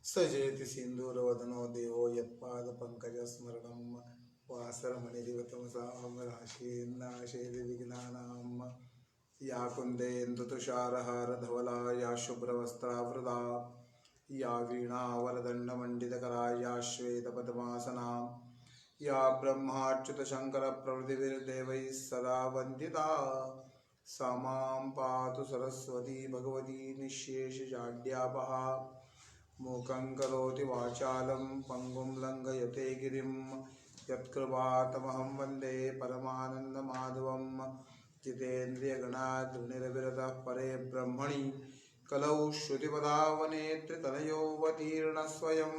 सजेति सिंदूरवदनो देवो यत्पादपङ्कजस्मरणं वासरमणिदिवतमसां राशीन्नाशेति विघ्नानां या कुन्देन्दुतुषारहारधवला या शुभ्रवस्त्रावृता या वीणावरदण्डमण्डितकरा या श्वेतपद्मासना या ब्रह्माच्युतशङ्करप्रभृतिभिर्देवैः सदा वन्दिता सा मां पातु सरस्वती भगवती निःशेषजाड्यापहा मूकं करोति वाचालं पङ्गुं लङ्घयते गिरिं यत्कृपातमहं वन्दे परमानन्दमाधवं जितेन्द्रियगणाग्निरविरतः परे ब्रह्मणि कलौ श्रुतिपदावनेत्रितनयोऽवतीर्णः स्वयं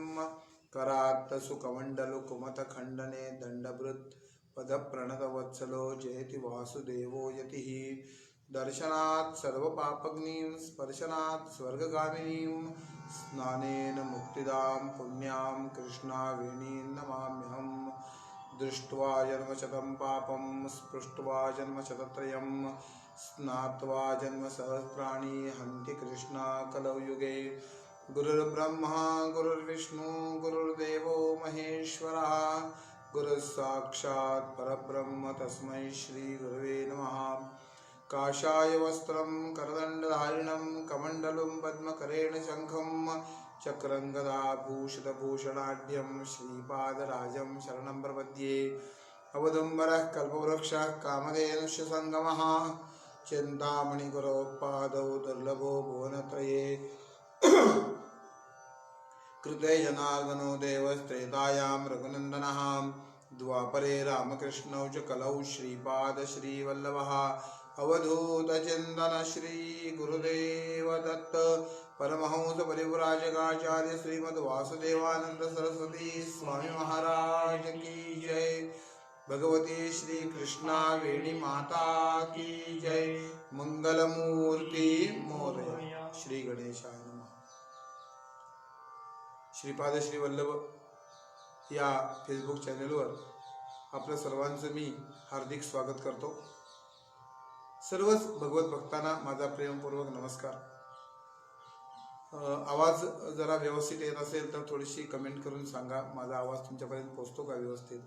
करात्तसुकमण्डलुकुमतखण्डने दण्डभृत् पदप्रणतवत्सलो जयति वासुदेवो यतिः दर्शनात् सर्वपापग्निं स्पर्शनात् स्वर्गगामिनीं स्नानेन मुक्तिदां पुण्यां कृष्णावेणीं नमाम्यहं दृष्ट्वा जन्मशतं पापं स्पृष्ट्वा जन्मशतत्रयं स्नात्वा जन्मसहस्राणि हन्ति कृष्णा कलौ युगे गुरुर्ब्रह्मा गुरुर्विष्णु गुरुर्देवो महेश्वरः गुरुस्साक्षात् परब्रह्म तस्मै श्रीगुरवे नमः काषाय वस्त्रं करदण्डधारिणं कमण्डलुं पद्मकरेण शङ्खं चक्रं गदाभूषितभूषणाढ्यं श्रीपादराजं शरणं प्रपद्ये अवदुम्बरः कल्पवृक्षः कामधेनुश्च सङ्गमः चिन्तामणिगुरो पादौ दुर्लभो भुवनत्रये कृते जनार्दनो देवस्त्रेतायां रघुनन्दनः द्वापरे रामकृष्णौ च कलौ श्रीपाद श्रीवल्लभः अवधूतचिन्तन श्री गुरुदेव दत्त परमहंस परिव्राजकाचार्य श्रीमद्वासुदेवानंद सरस्वती स्वामी महाराज की जय। भगवती श्री कृष्णा वेणी माता की जय। मंगलमूर्ति मोरया। श्री गणेशाय नमः। श्रीपाद श्री वल्लभ या फेसबुक चॅनलवर आपल्या सर्वांचं मी हार्दिक स्वागत करतो। सर्वच भगवत भक्तांना माझा प्रेमपूर्वक नमस्कार। आवाज जरा व्यवस्थित येत असेल तर थोडीशी कमेंट करून सांगा, माझा आवाज तुमच्यापर्यंत पोहोचतो का व्यवस्थित।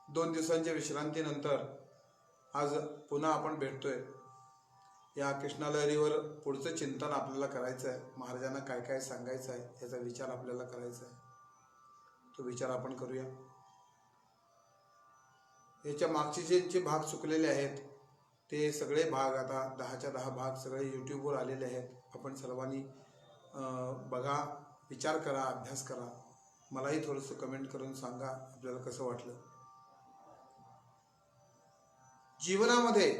2 दिवसांच्या विश्रांतीनंतर आज पुन्हा आपण भेटतोय। या कृष्णा लहरीवर पुढचं चिंतन आपल्याला करायचं आहे। महाराजांना काय काय सांगायचं आहे याचा विचार आपल्याला करायचा आहे। तो विचार आपण करूया। याच्या मागचे जे भाग चुकलेले आहेत ते सगळे भाग आता 10च्या 10 भाग सगळे यूट्यूबवर आलेले आहेत। आपण सर्वांनी बघा, विचार करा, अभ्यास करा। मलाही थोडंसं कमेंट करून सांगा आपल्याला कसं वाटलं। जीवनामध्ये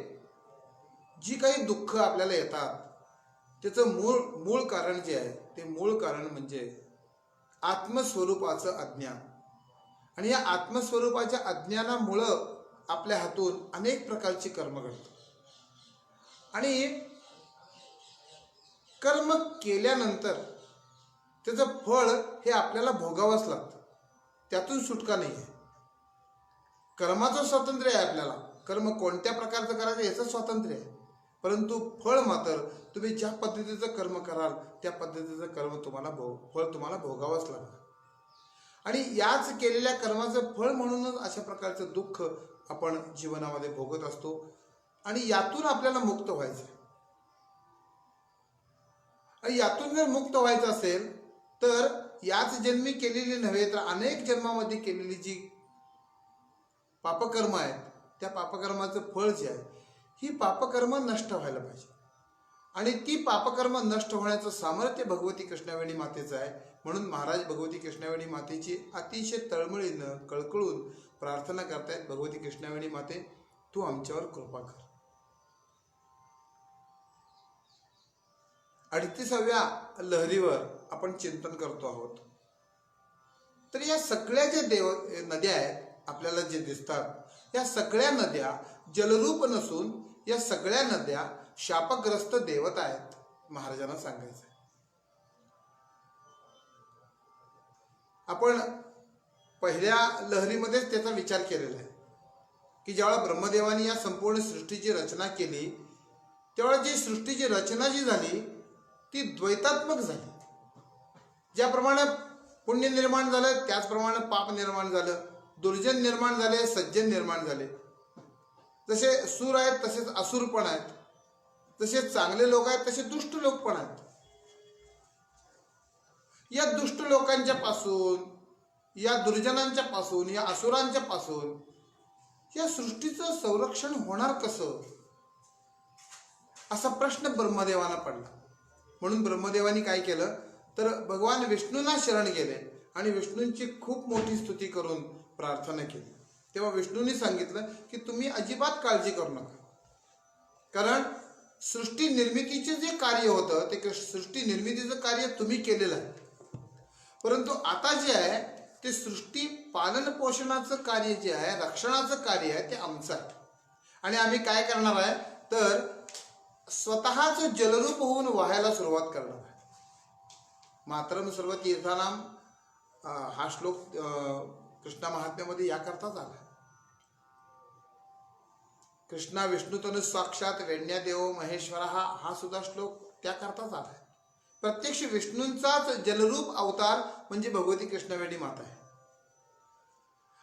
जी काही दुःख आपल्याला येतात त्याचं मूळ कारण जे आहे ते मूळ कारण म्हणजे आत्मस्वरूपाचं अज्ञान। आणि या आत्मस्वरूपाच्या अज्ञानामुळे आपल्या हातून अनेक प्रकारची कर्म घडतात आणि कर्म केल्यानंतर त्याचं फळ हे आपल्याला भोगावंच लागतं। त्यातून सुटका नाही आहे। कर्माचं स्वातंत्र्य आहे आपल्याला, कर्म कोणत्या प्रकारचं करायचं याचं स्वातंत्र्य आहे, परंतु फळ मात्र तुम्ही ज्या पद्धतीचं कर्म कराल त्या पद्धतीचं कर्म फळ तुम्हाला भोगावंच लागतं। आणि याच केलेल्या कर्माचं फळ म्हणूनच अशा प्रकारचं दुःख आपण जीवनामध्ये भोगत असतो आणि यातून आपल्याला मुक्त व्हायचं आहे। आणि यातून जर मुक्त व्हायचं असेल तर याच जन्मी केलेली नव्हे तर अनेक जन्मामध्ये केलेली जी पापकर्म आहेत त्या पापकर्माचं फळ जे आहे ही पापकर्म नष्ट व्हायला पाहिजे। आणि ती पापकर्म नष्ट होण्याचं सामर्थ्य भगवती कृष्णावेणी मातेचं आहे। म्हणून महाराज भगवती कृष्णावेणी मातेची अतिशय तळमळीनं कळकळून प्रार्थना करतायत, भगवती कृष्णावेणी माते तू आमच्यावर कृपा कर। 38व्या लहरीवर आपण चिंतन करतो आहोत। तर या सगळ्या ज्या नद्या आहेत आपल्याला जे दिसतात या सगळ्या नद्या जलरूप नसून या सगळ्या नद्या शापग्रस्त देवता आहेत, महाराजांना सांगायचं। आपण पहिल्या लहरीमध्येच त्याचा विचार केलेला आहे की जेव्हा ब्रह्मदेवाने या संपूर्ण सृष्टीची रचना केली तेव्हा जी सृष्टीची रचना जी झाली ती द्वैतात्मक झाली। ज्याप्रमाणे पुण्य निर्माण झालं त्याचप्रमाणे पाप निर्माण झालं, दुर्जन निर्माण झाले, सज्जन निर्माण झाले. जसे सूर आहेत तसेच असुर पण आहेत, जसे चांगले लोक आहेत तसे दुष्ट लोक पण आहेत. या दुष्ट लोकांच्या पासून, या दुर्जनांच्या पासून, या असुरांच्या पासून या सृष्टीचं संरक्षण होणार कसं, असा प्रश्न ब्रह्मदेवाला पडला. म्हणून ब्रह्मदेवानी काय केलं तर भगवान विष्णूंना शरण गेले आणि विष्णूंची खूप मोठी स्तुती करून प्रार्थना केली. तेव्हा विष्णूंनी सांगितलं की तुम्ही अजिबात काळजी करू नका, कारण सृष्टी निर्मितीचे जे कार्य होतं ते सृष्टी निर्मितीचं कार्य तुम्ही केलेलं आहे. परंतु आता जे आहे ते सृष्टी पालन पोषणाचं कार्य जे आहे, रक्षणाचं कार्य आहे, ते आमचं आहे. आणि आम्ही काय करणार आहे तर स्वतःच जलरूप होऊन वाहायला सुरुवात करणार आहे. मातरम सर्व तीर्थानाम हा श्लोक कृष्णा महात्म्यामध्ये याकरताच आला. कृष्णा विष्णुतनु साक्षात वेण्यदेव महेश्वर हा सुद्धा श्लोक त्याकरताच आला. प्रत्यक्ष विष्णूंचाच जलरूप अवतार म्हणजे भगवती कृष्णवेणी माता आहे.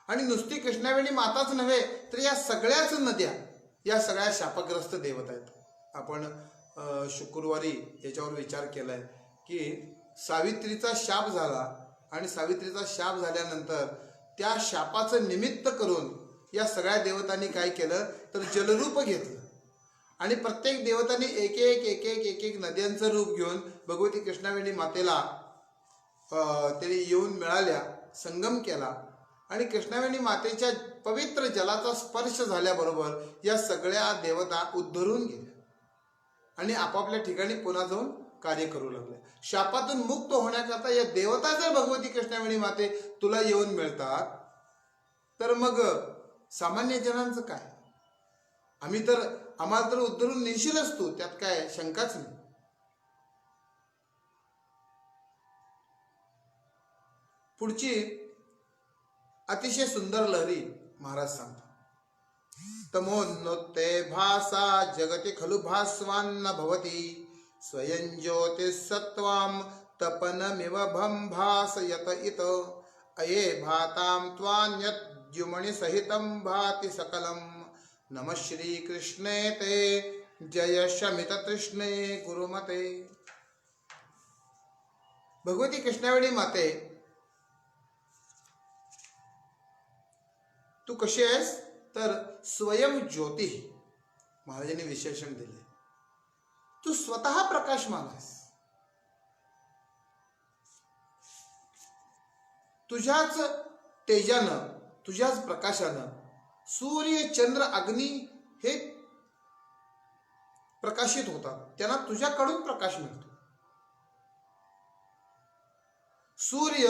आणि नुसती कृष्णवेणी माताच नव्हे तर या सगळ्याच नद्या या सगळ्या शापग्रस्त देवता आहेत. आपण शुक्रवारी याच्यावर विचार केलाय की सावित्रीचा शाप झाला आणि सावित्रीचा शाप झाल्यानंतर त्या शापाचं निमित्त करून या सगळ्या देवतांनी काय केलं तर जलरूप घेतलं आणि प्रत्येक देवतांनी एक एक एक एक एक एक नद्यांचं रूप घेऊन भगवती कृष्णवेणी मातेला त्यांनी येऊन मिळाल्या, संगम केला आणि कृष्णवेणी मातेच्या पवित्र जलाचा स्पर्श झाल्याबरोबर या सगळ्या देवता उद्धरून गेल्या आणि आपापल्या ठिकाणी पुन्हा जाऊन कार्य करू लागले. शापातून मुक्त होण्याकरता या देवता जर भगवती कृष्णवेणी माते तुला येऊन मिळतात तर मग सामान्य जनांचं काय? आम्हाला तर उद्धरून नेशीलच तू, त्यात काय शंकाच नाही. पुढची अतिशय सुंदर लहरी महाराज सांगतात. तमोन्नोत्ते भासा जगति खलु भास्वान्न भवति स्वयं ज्योतिस्सत्त्वां तपनमिव भासयत इत अये भातां त्वान्यद्युमणि सहितं भाति सकलं नमः श्रीकृष्णे ते जय शमित तृष्णे गुरुमते. भगवती कृष्णवेणी माते तू कशी आहेस तर स्वयं ज्योती महाराजांनी विशेषण दिले. तू स्वतः प्रकाशमान आहेस. तुझ्याच तेजानं, तुझ्याच प्रकाशानं सूर्य चंद्र अग्नी हे प्रकाशित होतात, त्यांना तुझ्याकडून प्रकाश मिळतो. सूर्य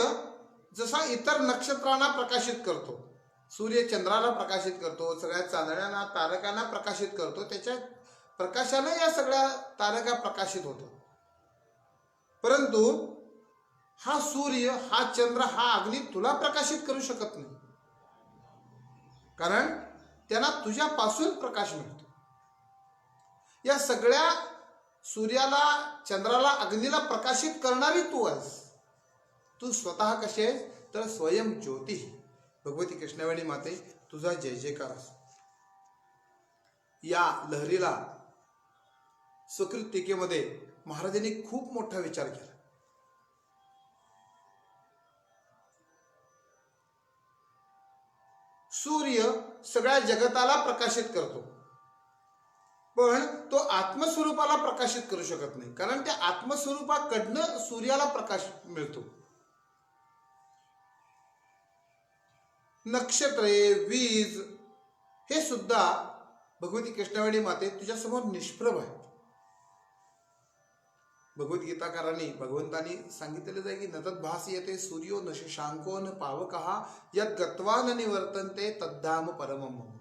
जसा इतर नक्षत्रांना प्रकाशित करतो, सूर्य चंद्राला प्रकाशित करतो, सगळ्या चांदण्यांना तारकांना प्रकाशित करतो, त्याच्या प्रकाशाने या सगळ्या तारका प्रकाशित होतात. परंतु हा सूर्य, हा चंद्र, हा अग्नी तुला प्रकाशित करू शकत नाही, कारण त्यांना तुझ्यापासून प्रकाश मिळतो. या सगळ्या सूर्याला, चंद्राला, अग्नीला प्रकाशित करणारी तू आहेस. तू स्वतः कशी आहेस तर स्वयं ज्योती भगवती कृष्णवेणी माते तुझा जय जयकार असो. या लहरीला सुकृत टीकेमध्ये महाराजांनी खूप मोठा विचार केला. सूर्य सगळ्या जगताला प्रकाशित करतो, पण तो आत्मस्वरूपाला प्रकाशित करू शकत नाही, कारण त्या आत्मस्वरूपाकडनं सूर्याला प्रकाश मिळतो. नक्षत्रे, वीज हे सुद्धा भगवती कृष्णवेणी माते तुझ्यासमोर निष्प्रभ आहेत. भगवद्गीताकारांनी, भगवंतांनी सांगितलेलं आहे की नतद भासयते सूर्यो न शशांको न पावकः यद् गत्वा न निवर्तन्ते तद्धाम परमं मम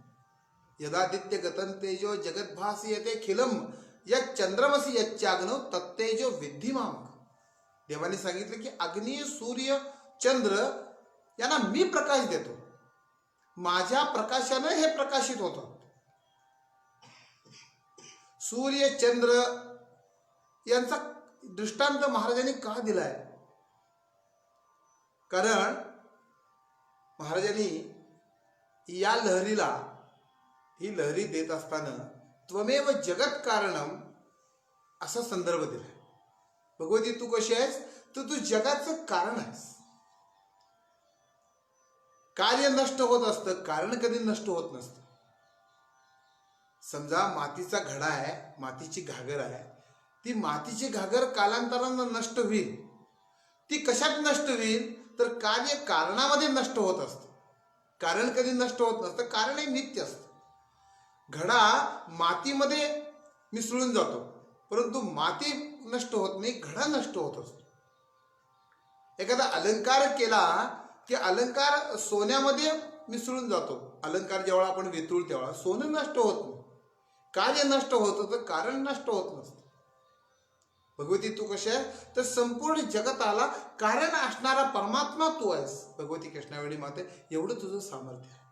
यदादित्य गतं तेजो जगद्भासयते खिलम यत् चंद्रमसि यच्चाग्नौ तत्तेजो विद्धि माम. देवाने सांगितलं की अग्नी, सूर्य, चंद्र यांना मी प्रकाश देतो, माझ्या प्रकाशाने हे प्रकाशित होतात. सूर्य, चंद्र यांचा दृष्टांत महाराजांनी का दिलाय कारण महाराजांनी या लहरीला, ही लहरी देत असताना त्वमेव जगत कारणम असा संदर्भ दिलाय. भगवती तू कशी आहेस, तर तू जगाचं कारण आहेस. कार्य नष्ट होत असतं, कारण कधी नष्ट होत नसतं. समजा मातीचा घडा आहे, मातीची घागर आहे, ती मातीची घागर कालांतरानं नष्ट होईल. ती कशात नष्ट होईल, तर कार्य कारणामध्ये नष्ट होत असतं. कारण कधी नष्ट होत नसतं, कारण हे नित्य असतं. घडा मातीमध्ये मिसळून जातो, परंतु माती नष्ट होत नाही, घडा नष्ट होत असतो. एखादा अलंकार केला की अलंकार सोन्यामध्ये मिसळून जातो. अलंकार जेव्हा आपण वितळू तेव्हा सोनं नष्ट होत नाही, कार्य नष्ट होतं, तर कारण नष्ट होत नसतं. भगवती तू कशी आहे, तर संपूर्ण जगताला कारण असणारा परमात्मा तू आहेस. भगवती कृष्णावेणी माते, एवढं तुझं सामर्थ्य आहे.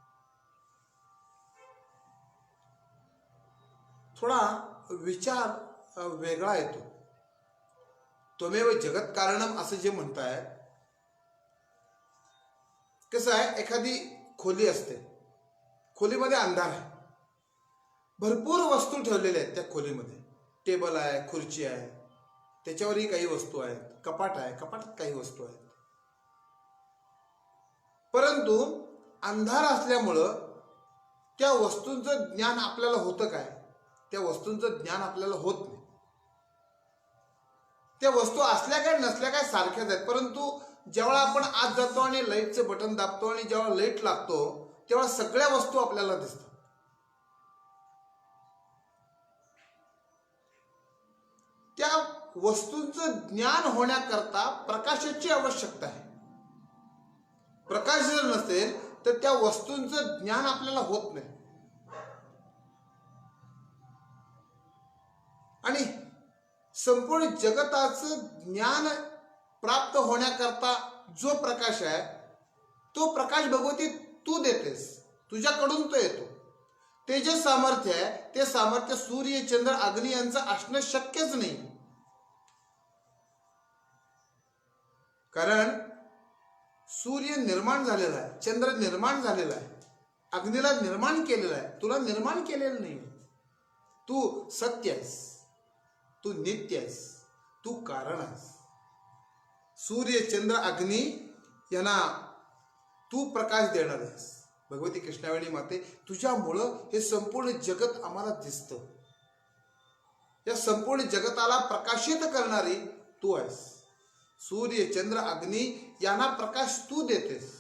थोडा विचार वेगळा येतो. त्वमेव जगत कारणम असं जे म्हणताय, कसं आहे, एखादी खोली असते, खोलीमध्ये अंधार आहे, भरपूर वस्तू ठेवलेल्या आहेत त्या खोलीमध्ये. टेबल आहे, खुर्ची आहे, त्याच्यावरही काही वस्तू आहेत, कपाट आहे, कपाटात काही वस्तू आहेत. परंतु अंधार असल्यामुळं त्या वस्तूंचं ज्ञान आपल्याला होतं काय, त्या वस्तूंचं ज्ञान आपल्याला होत नाही. त्या वस्तू असल्या काय नसल्या काय सारख्याच आहेत. परंतु जेव्हा आपण आत जातो आणि लाईटचं बटन दाबतो आणि जेव्हा लाईट लागतो तेव्हा सगळ्या वस्तू आपल्याला दिसतात. त्या वस्तूंचं ज्ञान होण्याकरता प्रकाशाची आवश्यकता आहे. प्रकाश जर नसेल तर त्या वस्तूंचं ज्ञान आपल्याला होत नाही. आणि संपूर्ण जगताचं ज्ञान प्राप्त होण्याकरता जो प्रकाश आहे, तो प्रकाश भगवती तू देतेस, तुझ्याकडून तो येतो. ते जे सामर्थ्य आहे, ते सामर्थ्य सूर्य, चंद्र, अग्नी यांचं असणं शक्यच नाही. कारण सूर्य निर्माण झालेला आहे, चंद्र निर्माण झालेला आहे, अग्नीला निर्माण केलेलं आहे, तुला निर्माण केलेलं नाही. तू सत्य आहेस, तू नित्य आहेस, तू कारण आहेस. सूर्य, चंद्र, अग्नी यांना तू प्रकाश देणार आहेस. भगवती कृष्णावेणी माते, तुझ्यामुळं हे संपूर्ण जगत आम्हाला दिसतं. या संपूर्ण जगताला प्रकाशित करणारी तू आहेस. सूर्य, चंद्र, अग्नी यांना प्रकाश तू देतेस.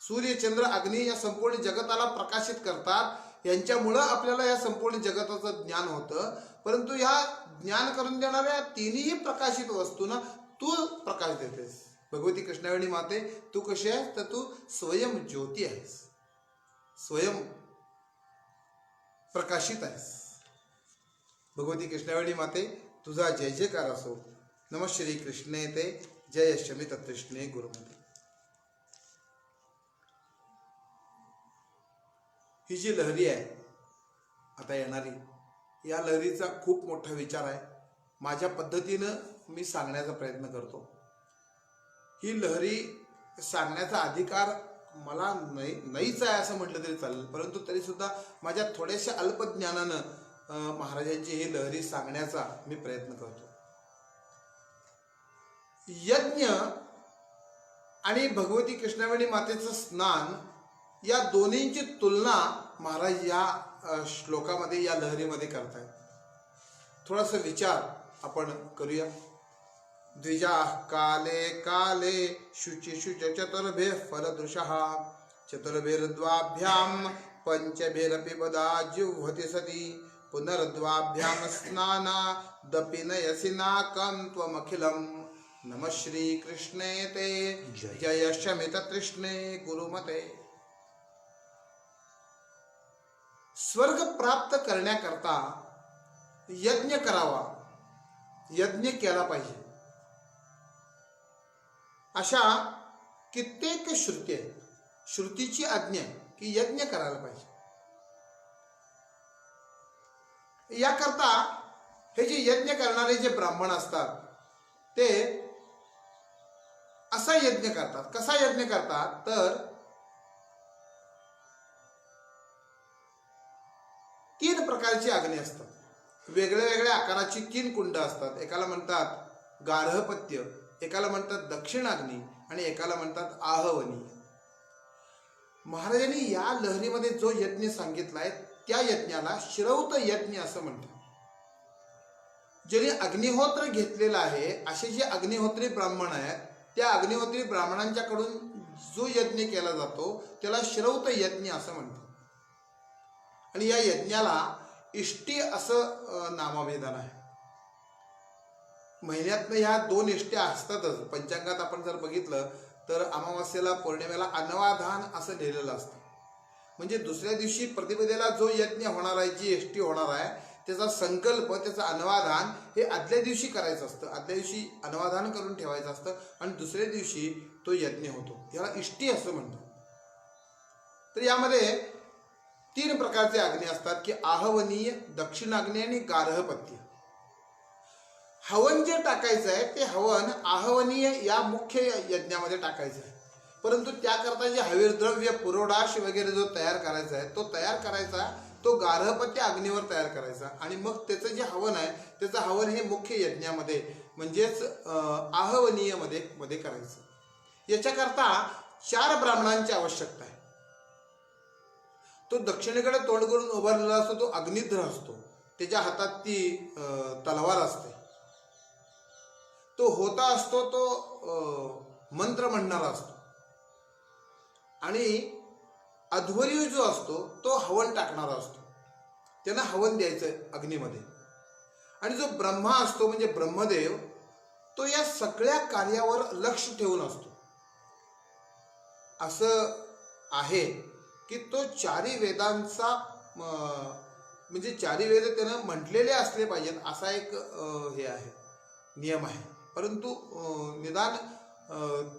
सूर्य, चंद्र, अग्नी या संपूर्ण जगताला प्रकाशित करतात. यांच्यामुळं आपल्याला या संपूर्ण जगताचं ज्ञान होतं. परंतु या ज्ञान करून देणाऱ्या तिन्ही प्रकाशित वस्तूंना तू प्रकाश देतेस. भगवती कृष्णावेणी माते, तू कशी आहेस, तर तू स्वयं ज्योती आहेस, स्वयं प्रकाशित आहेस. भगवती कृष्णावेणी माते, तुझा जय जयकार असो. नमः श्री कृष्णे ते, जय शमित तृष्णे गुरुमते. ही जी लहरी आहे आता येणारी, या लहरीचा खूप मोठा विचार आहे. माझ्या पद्धतीनं मी सांगण्याचा प्रयत्न करतो. ही लहरी सांगण्याचा अधिकार मला नाहीच आहे असं म्हटलं तरी चालेल. परंतु तरी सुद्धा माझ्या थोड्याशा अल्पज्ञानानं महाराजांची ही लहरी सांगण्याचा मी प्रयत्न करतो. यज्ञ आणि भगवती कृष्णावेणी मातेचं स्नान या दोन्हींची तुलना महाराज या श्लोकामध्ये, या लहरीमध्ये करतायत. थोडासा विचार आपण करूया. द्विजा काले काले शुचि शुच चतुर्भे फलदृशः चतुर्भिर्द्वाभ्याम पंचभिरपि पदा जिह्वति सति पुनर्द्वाभ्याम स्नाना दपि नयसि नाकं त्वमखिलम्. नमः श्री कृष्णे ते, जय शमित तृष्णे गुरुमते. स्वर्ग प्राप्त करण्याकरता यज्ञ करावा, यज्ञ केला पाहिजे, अशा कित्येक श्रुती आहेत. श्रुतीची आज्ञा की यज्ञ करायला पाहिजे. याकरता हे जे यज्ञ करणारे जे ब्राह्मण असतात ते असा यज्ञ करतात. कसा यज्ञ करतात तर 3 प्रकारची अग्नी असतात. वेगळ्या वेगळ्या आकाराची 3 कुंड असतात. एकाला म्हणतात गार्हपत्य, एकाला म्हणतात दक्षिणाग्नी आणि एकाला म्हणतात आहवनी. महाराजांनी या लहरीमध्ये जो यज्ञ सांगितलाय त्या यज्ञाला श्रौत यज्ञ असं म्हणतात. ज्यांनी अग्निहोत्र घेतलेला आहे असे जे अग्निहोत्री ब्राह्मण आहेत त्या अग्निहोत्री ब्राह्मणांच्याकडून जो यज्ञ केला जातो त्याला श्रौत यज्ञ असं म्हणतात. आणि या यज्ञाला इष्टी असं नामाभिधान आहे. महिन्यातनं ह्या 2 इष्ट्या असतातच. पंचांगात आपण जर बघितलं तर अमावास्येला पौर्णिमेला अन्वाधान असं लिहिलेलं असतं. म्हणजे दुसऱ्या दिवशी प्रतिपदेला जो यज्ञ होणार आहे, जी इष्टी होणार आहे त्याचा संकल्प, त्याचं अन्वाधान हे आदल्या दिवशी करायचं असतं. आदल्या दिवशी अन्वाधान करून ठेवायचं असतं आणि दुसऱ्या दिवशी तो यज्ञ होतो. याला इष्टी असं म्हणतात. तर यामध्ये 3 प्रकारचे अग्नी असतात की आहवनीय, दक्षिणाग्नी आणि गार्हपत्य. हवन जे टाकायचं आहे ते हवन आहवनीय या मुख्य यज्ञामध्ये टाकायचं आहे. परंतु त्याकरता जे हवीर द्रव्य पुरोडाश वगैरे जो तयार करायचा आहे तो तयार करायचा, तो गार्हपत्य अग्नीवर तयार करायचा आणि मग त्याचं जे हवन आहे त्याचं हवन हे मुख्य यज्ञामध्ये म्हणजेच आहवनीय मध्ये करायचं. याच्याकरता 4 ब्राह्मणांची आवश्यकता आहे. तो दक्षिणेकडे तोंड करून उभारलेला असतो तो अग्निध्र असतो. त्याच्या हातात ती तलवार असते. तो होता असतो तो मंत्र म्हणणारा असतो. आणि अध्वर्यू जो असतो तो हवन टाकणारा असतो. त्यांना हवन द्यायचं अग्नीमध्ये. आणि जो ब्रह्मा असतो म्हणजे ब्रह्मदेव तो या सगळ्या कार्यावर लक्ष ठेवून असतो. असं आहे की तो 4 वेदांचा म्हणजे 4 वेद त्यानं म्हटलेले असले पाहिजेत असा एक हे आहे, नियम आहे. परंतु निदान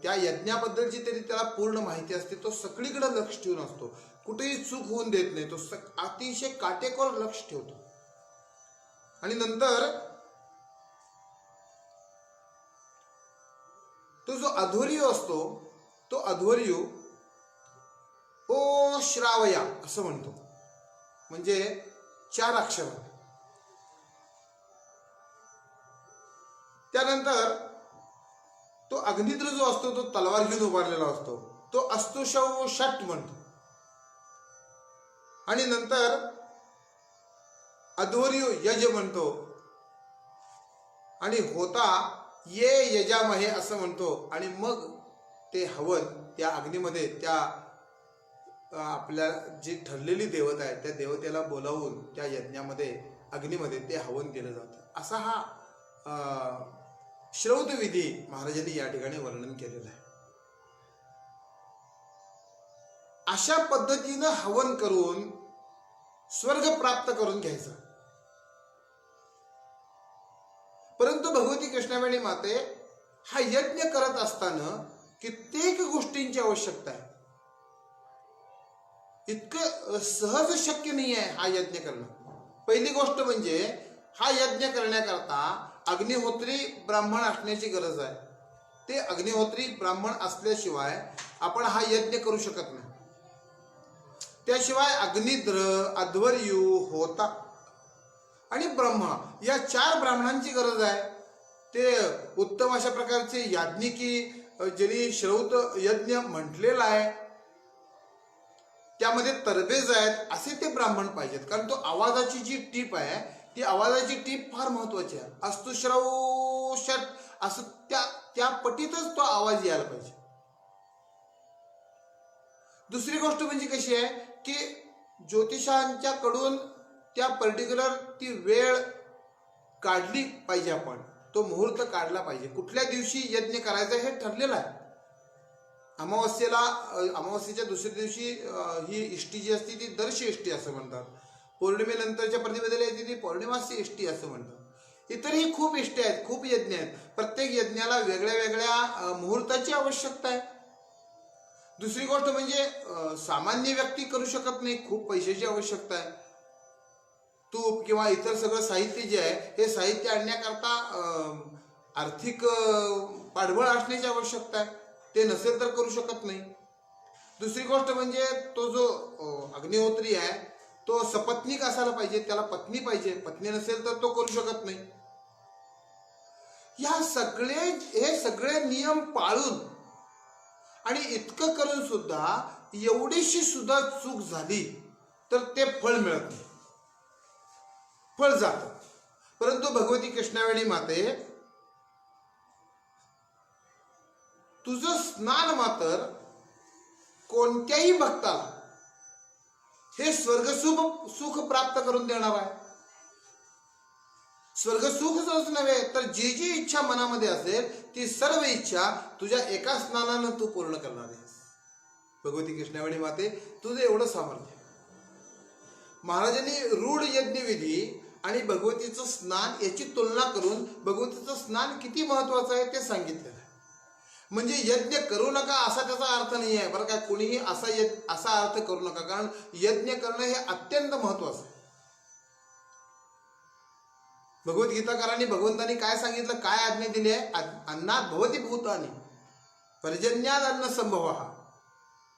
त्या यज्ञाबद्दलची तरी त्याला पूर्ण माहिती असते. तो सगळीकडे लक्ष ठेवून असतो, कुठेही चूक होऊन देत नाही. तो अतिशय काटेकोर लक्ष ठेवतो. आणि नंतर तो जो अध्वर्यू असतो तो अध्वर्यू ओ श्रावया असं म्हणतो. म्हणजे 4 अक्षर. त्यानंतर तो अग्निद्र जो असतो तो तलवार घेऊन उभारलेला असतो. तो अस्तुषव षट म्हणतो. आणि नंतर अध्वर्यू यज म्हणतो. आणि होता ये यजामहे असं म्हणतो. आणि मग ते हवन त्या अग्नीमध्ये त्या आपल्या जी ठरलेली देवता आहे त्या देवतेला बोलावून त्या यज्ञामध्ये अग्नीमध्ये ते हवन केलं जातं. असा हा श्रौत विधी महाराजांनी या ठिकाणी वर्णन केलेलं आहे. अशा पद्धतीनं हवन करून स्वर्ग प्राप्त करून घ्यायचं. परंतु भगवती कृष्णावेणी माते हा यज्ञ करत असताना कित्येक गोष्टींची आवश्यकता आहे. इतकं सहज शक्य नाही आहे हा यज्ञ करणं. पहिली गोष्ट म्हणजे हा यज्ञ करण्याकरता अग्निहोत्री ब्राह्मण असण्याची गरज आहे. ते अग्निहोत्री ब्राह्मण असल्याशिवाय आपण हा यज्ञ करू शकत नाही. त्याशिवाय अग्निद्र, अध्वर्यू, होता आणि ब्रह्मा या 4 ब्राह्मणांची गरज आहे. ते उत्तम अशा प्रकारचे याज्ञिकी ज्यांनी श्रौत यज्ञ म्हटलेला आहे त्यामध्ये तरबेज आहेत असे ते ब्राह्मण पाहिजेत. कारण तो आवाजाची जी टीप आहे ती आवाजाची टीप फार महत्वाची आहे. अस्तुश्रव षट असं त्या पटीतच तो आवाज यायला पाहिजे. दुसरी गोष्ट म्हणजे कशी आहे की ज्योतिषांच्याकडून त्या पर्टिक्युलर ती वेळ काढली पाहिजे. आपण तो मुहूर्त काढला पाहिजे. कुठल्या दिवशी यज्ञ करायचा हे ठरलेलं आहे. अमावस्येच्या दुसऱ्या दिवशी ही इष्टी जी असते ती दर्श इष्टी असं म्हणतात. पौर्णिमेनंतरच्या प्रतिपदेला येते ती पौर्णिमासी इष्टी असं म्हणतात. इतरही खूप इष्टे आहेत, खूप यज्ञ आहेत. प्रत्येक यज्ञाला वेगळ्या वेगळ्या मुहूर्ताची आवश्यकता आहे. दुसरी गोष्ट म्हणजे सामान्य व्यक्ती करू शकत नाही, खूप पैशाची आवश्यकता आहे. तूप किंवा इतर सगळं साहित्य जे आहे हे साहित्य आणण्याकरता आर्थिक पाठबळ असण्याची आवश्यकता आहे. ते नसेल तर करू शकत नाही. दुसरी गोष्ट म्हणजे तो जो अग्निहोत्री आहे तो सपत्नीक असायला पाहिजे, त्याला पत्नी पाहिजे. पत्नी नसेल तर तो करू शकत नाही. हे सगळे नियम पाळून आणि इतकं करून सुद्धा एवढीशी सुद्धा चूक झाली तर ते फळ मिळत नाही, फळ जात. परंतु भगवती कृष्णावेणी माते, तुझं स्नान मात्र कोणत्याही भक्ताला हे सुख प्राप्त करून देणार आहे. स्वर्गसुखच नव्हे तर जी जी इच्छा मनामध्ये असेल ती सर्व इच्छा तुझ्या एका स्नानानं तू पूर्ण करणार आहेस. भगवती कृष्णावेणी माते, तुझं एवढं सामर्थ्य. महाराजांनी रूढ यज्ञविधी आणि भगवतीचं स्नान याची तुलना करून भगवतीचं स्नान किती महत्वाचं आहे ते सांगितलेलं आहे. म्हणजे यज्ञ करू नका असा त्याचा अर्थ नाही आहे बरं का. कोणीही असा अर्थ करू नका, कारण यज्ञ करणं हे अत्यंत महत्वाचं आहे. भगवद्गीताकारांनी भगवंतांनी काय सांगितलं, काय आज्ञा दिली आहे? अन्नात भवती भूतानि पर्जन्याद अन्न संभव,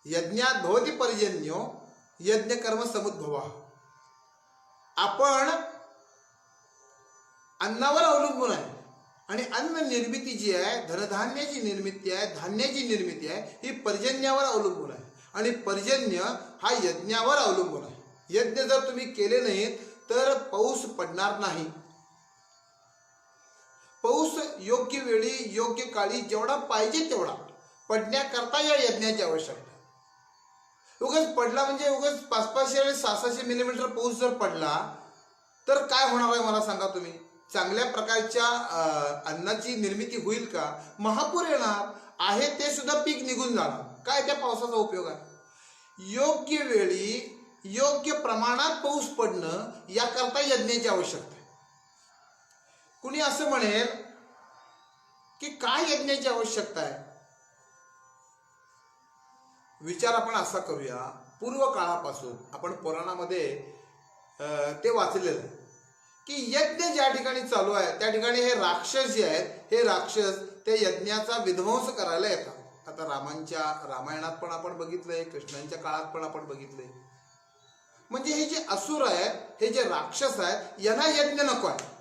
यज्ञात भवती पर्जन्यो यज्ञ कर्म समुद्भव. आपण अन्नावर अवलंबून आहे आणि अन्न निर्मिती जी आहे, धनधान्याची निर्मिती आहे, धान्याची निर्मिती आहे, ही पर्जन्यावर अवलंबून आहे. आणि पर्जन्य हा यज्ञावर अवलंबून आहे. यज्ञ जर तुम्ही केले नाहीत तर पाऊस पडणार नाही. पाऊस योग्य वेळी योग्य काळी जेवढा पाहिजे तेवढा पडण्याकरता या यज्ञाची आवश्यकता. उगाच पडला म्हणजे उगाच 500 आणि 600 मिलीमीटर पाऊस जर पडला तर काय होणार आहे मला सांगा तुम्ही? चांगल्या प्रकारच्या अन्नाची निर्मिती होईल का? महापूर येणार आहे, ते सुद्धा पीक निघून जाणार. काय त्या पावसाचा उपयोग आहे? योग्य वेळी योग्य प्रमाणात पाऊस पडणं याकरता यज्ञाची आवश्यकता आहे. कुणी असं म्हणेल की काय यज्ञाची आवश्यकता आहे? विचार आपण असा करूया, पूर्व काळापासून आपण पुराणामध्ये ते वाचलेलं आहे की यज्ञ ज्या ठिकाणी चालू आहे त्या ठिकाणी हे राक्षस जे आहेत, हे राक्षस ते यज्ञाचा विध्वंस करायला येतात. आता रामायणात पण आपण बघितलंय, कृष्णांच्या काळात पण आपण बघितलंय. म्हणजे हे जे असुर आहेत, हे जे राक्षस आहेत, यांना यज्ञ नको आहे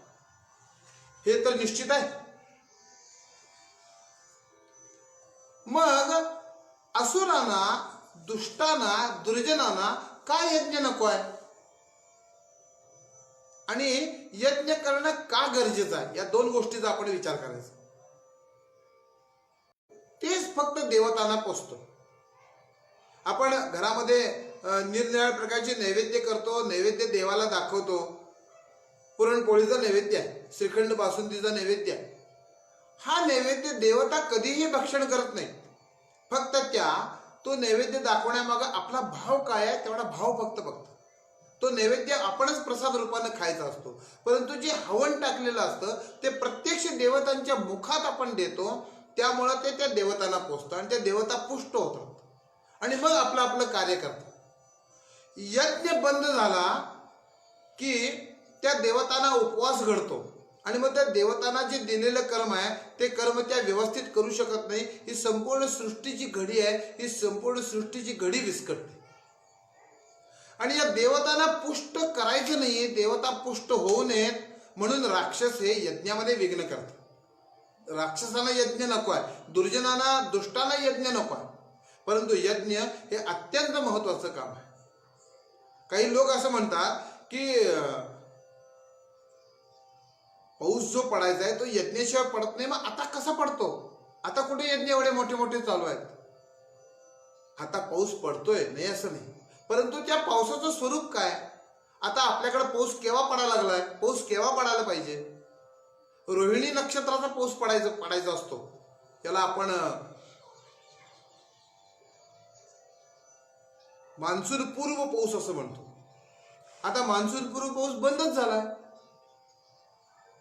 हे तर निश्चित आहे. मग असुरांना, दुष्टांना, दुर्जनांना काय यज्ञ नको आहे आणि यज्ञ करणं का गरजेचं आहे? या दोन गोष्टीचा आपण विचार करायचा. तेच फक्त देवतांना पोचतो. आपण घरामध्ये निरनिराळ्या प्रकारचे नैवेद्य करतो, नैवेद्य देवाला दाखवतो. पुरणपोळीचा नैवेद्य आहे, श्रीखंड बासुंदीचा नैवेद्य आहे. हा नैवेद्य देवता कधीही भक्षण करत नाही. फक्त तो नैवेद्य दाखवण्यामागं आपला भाव काय आहे तेवढा भाव फक्त बघतो. तो नैवेद्य आपणच प्रसाद रूपाने खायचा असतो, परंतु जे हवन टाकलेलं असतं ते प्रत्यक्ष देवतांच्या मुखात आपण देतो. त्यामुळं ते त्या देवतांना पोचतं आणि त्या देवता पुष्ट होतात आणि मग आपलं आपलं कार्य करतात. यज्ञ बंद झाला की त्या देवतांना उपवास घडतो आणि मग त्या देवतांना जे दिलेलं कर्म आहे ते कर्म त्या व्यवस्थित करू शकत नाही. ही संपूर्ण सृष्टीची घडी आहे, ही संपूर्ण सृष्टीची घडी विस्कटते. आणि या देवतांना पुष्ट करायचं नाही, देवता पुष्ट होऊ नयेत म्हणून राक्षस हे यज्ञामध्ये विघ्न करतात. राक्षसांना यज्ञ नको आहे, दुर्जनांना, दुष्टांना यज्ञ नको आहे, परंतु यज्ञ हे अत्यंत महत्वाचं काम आहे. काही लोक असं म्हणतात की पाऊस जो पडायचा आहे तो यज्ञाशिवाय पडत नाही. मग आता कसा पडतो? आता कुठे यज्ञ एवढे मोठे मोठे चालू आहेत? आता पाऊस पडतोय, नाही असं नाही, परंतु त्या पावसाचं स्वरूप काय? आता आपल्याकडे पाऊस केव्हा पडायला लागलाय? पाऊस केव्हा पडायला पाहिजे? रोहिणी नक्षत्राचा पाऊस पडायचा असतो. त्याला आपण मान्सून पूर्व पाऊस असं म्हणतो. आता मान्सून पूर्व पाऊस बंदच झालाय.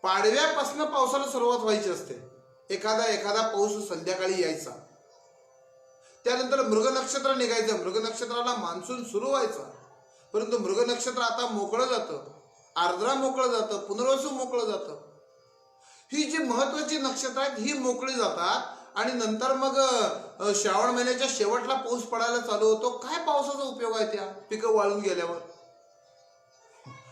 पाडव्यापासून पावसाला सुरुवात व्हायची असते. एखादा पाऊस संध्याकाळी यायचा, त्यानंतर मृग नक्षत्र निघायचं, मृग नक्षत्राला मान्सून सुरू व्हायचा. परंतु मृग नक्षत्र आता मोकळं जातं, आर्द्रा मोकळं जातं, पुनर्वसू मोकळं जातं. ही जी महत्वाची नक्षत्र आहेत ही मोकळी जातात आणि नंतर मग श्रावण महिन्याच्या शेवटला पाऊस पडायला चालू होतो, काय पावसाचा उपयोग आहे त्या पिकं वाळून गेल्यावर?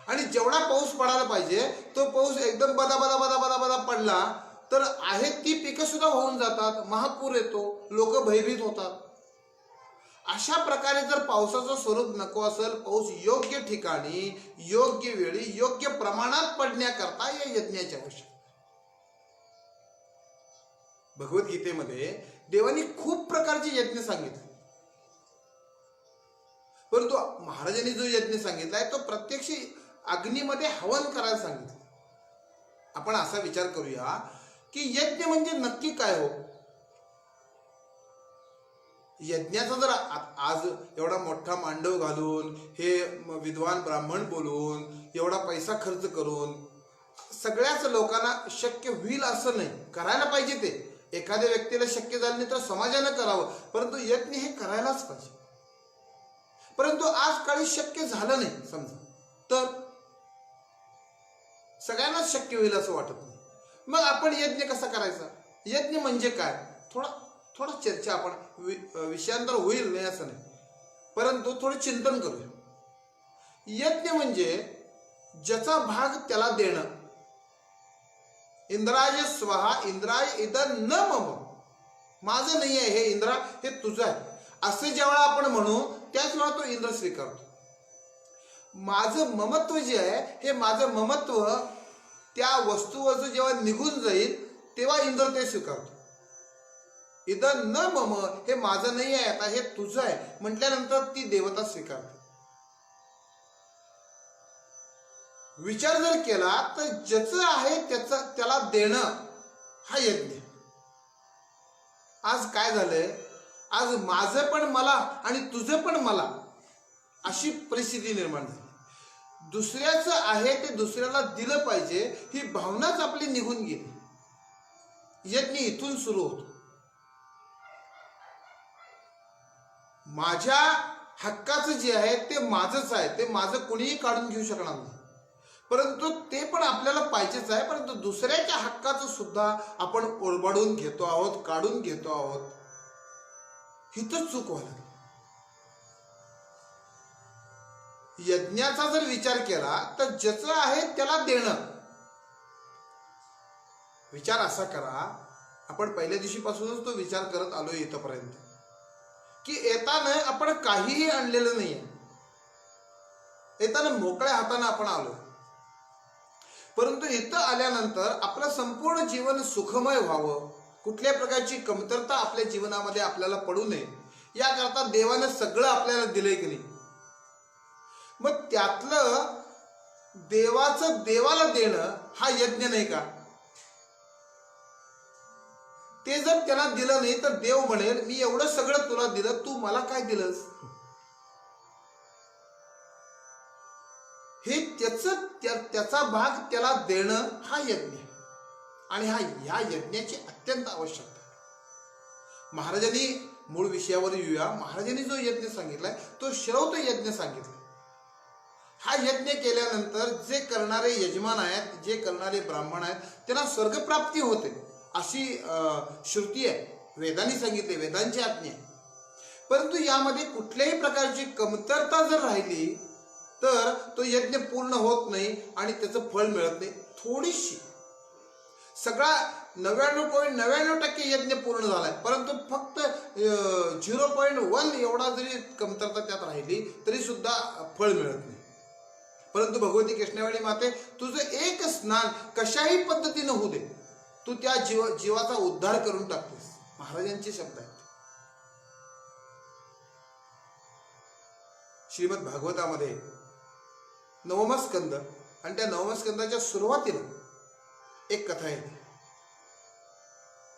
आणि जेवढा पाऊस पडायला पाहिजे तो पाऊस एकदम बदा बदा बदा बदा बदा पडला तर आहेत ती पिकं सुद्धा होऊन जातात, महापूर येतो, लोक भयभीत होतात. अशा प्रकारे जर पावसाचं स्वरूप नको असेल, पाऊस योग्य ठिकाणी योग्य वेळी योग्य प्रमाणात पडण्याकरता या यज्ञाची आवश्यकता. भगवद्गीतेमध्ये देवानी खूप प्रकारचे यज्ञ सांगितले, परंतु महाराजांनी जो यज्ञ सांगितलाय तो प्रत्यक्ष अग्नीमध्ये हवन करायला सांगितलं. आपण असा विचार करूया की यज्ञ म्हणजे नक्की काय हो? यज्ञाचा जर आज एवढा मोठा मांडव घालून, हे विद्वान ब्राह्मण बोलून, एवढा पैसा खर्च करून सगळ्याच लोकांना शक्य होईल असं नाही, करायला पाहिजे. ते एखाद्या व्यक्तीला शक्य झालं नाही तर समाजानं करावं, परंतु यज्ञ हे करायलाच पाहिजे. परंतु आज काळी शक्य झालं नाही समजा, तर सगळ्यांनाच शक्य होईल असं वाटत नाही. मग आपण यज्ञ कसा करायचा? यज्ञ म्हणजे काय? थोडा चर्चा आपण विषयांतर होईल नाही असं नाही, परंतु थोडं चिंतन करूया. यज्ञ म्हणजे ज्याचा भाग त्याला देणं. इंद्राय स्वहा इंद्राय इदं न मम, माझं नाही आहे हे इंद्रा, हे तुझं आहे असं जेव्हा आपण म्हणू त्याच वेळा तो इंद्र स्वीकारतो. माझं ममत्व जे आहे, हे माझं ममत्व त्या वस्तूवरचं जेव्हा निघून जाईल तेव्हा इंद्र ते स्वीकारतो. इदं न मम, हे माझं नाही आहे आता, हे तुझं आहे म्हटल्यानंतर ती देवता स्वीकारते. विचार जर केला तर ज्याचं आहे त्याला देणं हा यज्ञ. आज काय झालंय? आज माझं पण मला आणि तुझं पण मला अशी परिस्थिती निर्माण झाली. दुसऱ्याचं आहे ते दुसऱ्याला दिलं पाहिजे ही भावनाच आपली निघून गेली. यज्ञ इथून सुरू होतो. माझ्या हक्काचं जे आहे ते माझंच आहे, ते माझं कोणीही काढून घेऊ शकणार नाही, परंतु ते पण आपल्याला पाहिजेच आहे. परंतु दुसऱ्याच्या हक्काचं सुद्धा आपण ओरबाडून घेतो आहोत, काढून घेतो आहोत. हिथंच चूक व्हायला. यज्ञाचा जर विचार केला तर ज्याचं आहे त्याला देणं. विचार असा करा, आपण पहिल्या दिवशीपासूनच तो विचार करत आलोय इथपर्यंत, की येताना आपण काहीही आणलेलं नाहीये, येताना मोकळ्या हाताने आपण आलो. परंतु इथं आल्यानंतर आपलं संपूर्ण जीवन सुखमय व्हावं, कुठल्या प्रकारची कमतरता आपल्या जीवनामध्ये आपल्याला पडू नये याकरता देवानं सगळं आपल्याला दिलंय की नाही. मग त्यातलं देवाचं देवाला देणं हा यज्ञ नाही का? ते जर त्याला दिलं नाही तर देव म्हणेल मी एवढं सगळं तुला दिलं, तू मला काय दिलंस? हे त्याचा भाग त्याला देणं हा यज्ञ, आणि ह्या यज्ञाची अत्यंत आवश्यकता आहे. महाराजांनी मूळ विषयावर येऊया. महाराजांनी जो यज्ञ सांगितलाय तो श्रौत यज्ञ सांगितलाय. हा यज्ञ केल्यानंतर जे करणारे यजमान आहेत, जे करणारे ब्राह्मण आहेत, त्यांना स्वर्गप्राप्ती होते अशी श्रुती आहे, वेदांनी सांगितले, वेदांची आज्ञा आहे. परंतु यामध्ये कुठल्याही प्रकारची कमतरता जर राहिली तर तो यज्ञ पूर्ण होत नाही आणि त्याचं फळ मिळत नाही. थोडीशी, सगळा 99.99% यज्ञ पूर्ण झालाय, परंतु फक्त 0.1 एवढा जरी कमतरता त्यात राहिली तरी सुद्धा फळ मिळत नाही. परंतु भगवती कृष्णवेणी माते, तुझं एक स्नान कशाही पद्धतीनं होऊ दे, तू त्या जीवाचा उद्धार करून टाकतेस. महाराजांचे शब्द आहेत. श्रीमद भागवतामध्ये 9वा स्कंद, आणि त्या 9व्या स्कंदाच्या सुरुवातीला एक कथा येते.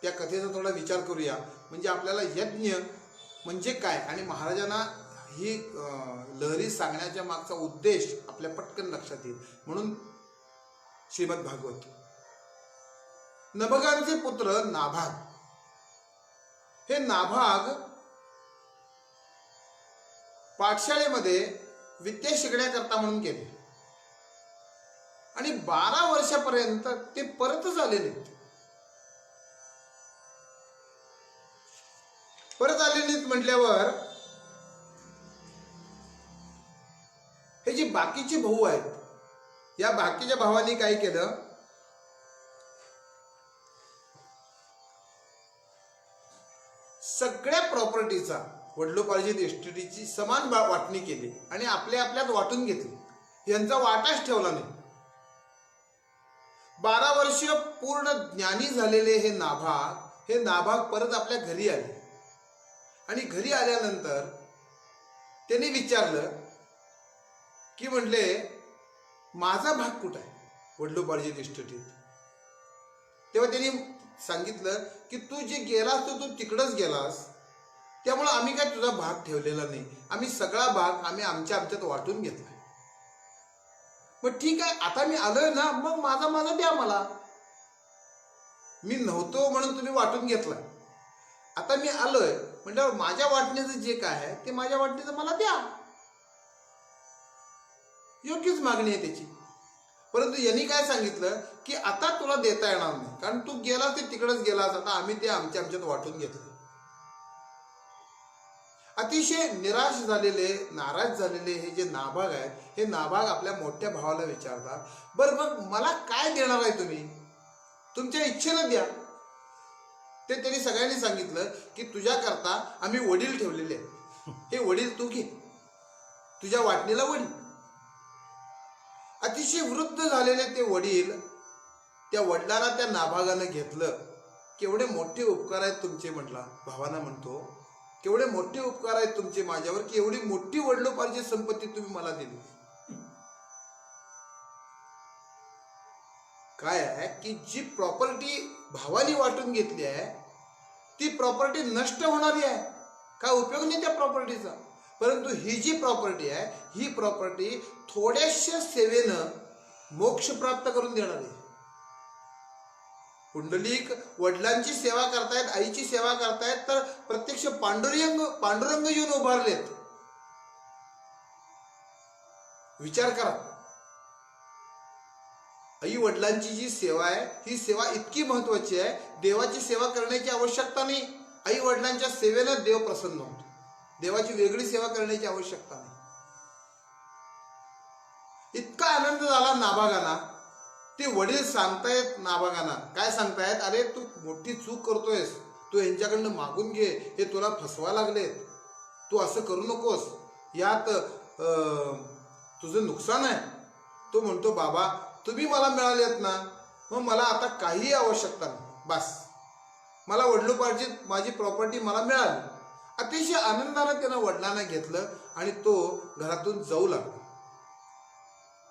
त्या कथेचा थोडा विचार करूया, म्हणजे आपल्याला यज्ञ म्हणजे काय आणि महाराजांना ही लहरी सांगण्याच्या मागचा उद्देश आपल्या पटकन लक्षात येईल. म्हणून श्रीमद भागवत. नभगांचे पुत्र नाभाग, हे नाभाग पाठशाळेमध्ये विद्या शिकण्याकरता म्हणून गेले आणि 12 वर्षापर्यंत ते परतच आले नाहीत. परत आले नाहीत म्हटल्यावर हे जे बाकीचे भाऊ आहेत, या बाकीच्या भावांनी काय केलं, सगळ्या प्रॉपर्टीचा वडिलोपार्जित एस्टेटीची समान वाटणी केली आणि आपल्या आपल्यात वाटून घेतली. यांचा वाटाच ठेवला नाही. 12 वर्ष पूर्ण ज्ञानी झालेले हे नाभाग परत आपल्या घरी आले आणि घरी आल्यानंतर त्यांनी विचारलं की म्हणले माझा भाग कुठं आहे वडिलोपार्जित इस्टेटीत. तेव्हा त्यांनी सांगितलं की तू जे गेलास तू तिकडंच गेलास, त्यामुळं आम्ही काय तुझा भाग ठेवलेला नाही, आम्ही सगळा भाग आम्ही आमच्यात वाटून घेतलाय. मग ठीक आहे, आता मी आलोय ना, मग माझा द्या मला. मी नव्हतो म्हणून तुम्ही वाटून घेतलाय, आता मी आलोय म्हटल्यावर माझ्या वाटणीचं जे काय आहे ते माझ्या वाटणीचं मला द्या. योग्यच मागणी आहे त्याची. परंतु यांनी काय सांगितलं की आता तुला देता येणार नाही, कारण तू गेलास ते तिकडच गेलास, आता आम्ही ते आमच्यात वाटून घेतलं. अतिशय निराश झालेले, नाराज झालेले हे जे नाभाग आहेत, हे नाभाग आपल्या मोठ्या भावाला विचारतात, बरं मग मला काय देणार आहे तुम्ही, तुमच्या इच्छेनं द्या. ते त्यांनी सगळ्यांनी सांगितलं की तुझ्या करता आम्ही वडील ठेवलेले आहेत, हे वडील तू घे, तुझ्या वाटणीला वडील. अतिशय वृद्ध झालेले ते वडील, त्या वडिलाला त्या नाभागानं घेतलं. केवढे मोठे उपकार आहेत तुमचे म्हटला, भावाना म्हणतो केवढे मोठे उपकार आहेत तुमचे माझ्यावर, की एवढी मोठी वडिलोपार्जित संपत्ती तुम्ही मला दिली. काय आहे की जी प्रॉपर्टी भावानी वाटून घेतली आहे ती प्रॉपर्टी नष्ट होणारी आहे, काय उपयोग नाही त्या प्रॉपर्टीचा. परंतु ही जी प्रॉपर्टी आहे, ही प्रॉपर्टी थोड्याशा सेवेनं मोक्ष प्राप्त करून देणार आहे. पुंडलिक वडिलांची सेवा करतायत, आईची सेवा करतायत, तर प्रत्यक्ष पांडुरंग येऊन उभारलेत. विचार करा, आई वडिलांची जी सेवा आहे ही सेवा इतकी महत्वाची आहे, देवाची सेवा करण्याची आवश्यकता नाही. आई वडिलांच्या सेवेनं देव प्रसन्न होतो, देवाची वेगळी सेवा करण्याची आवश्यकता नाही. इतका आनंद झाला नाभागाना. ते वडील सांगतायत नाभागाना, काय सांगतायत, अरे तू मोठी चूक करतोयस, तू यांच्याकडनं मागून घे, हे तुला फसवा लागलेत, तू असं करू नकोस, यात तुझं नुकसान आहे. तो म्हणतो बाबा तुम्ही मला मिळालेत ना, मग मला आता काही आवश्यकता नाही, बस मला वडिलोपार्जित माझी प्रॉपर्टी मला मिळाली. अतिशय आनंदाने त्यानं वडिलांना घेतलं आणि तो घरातून जाऊ लागला.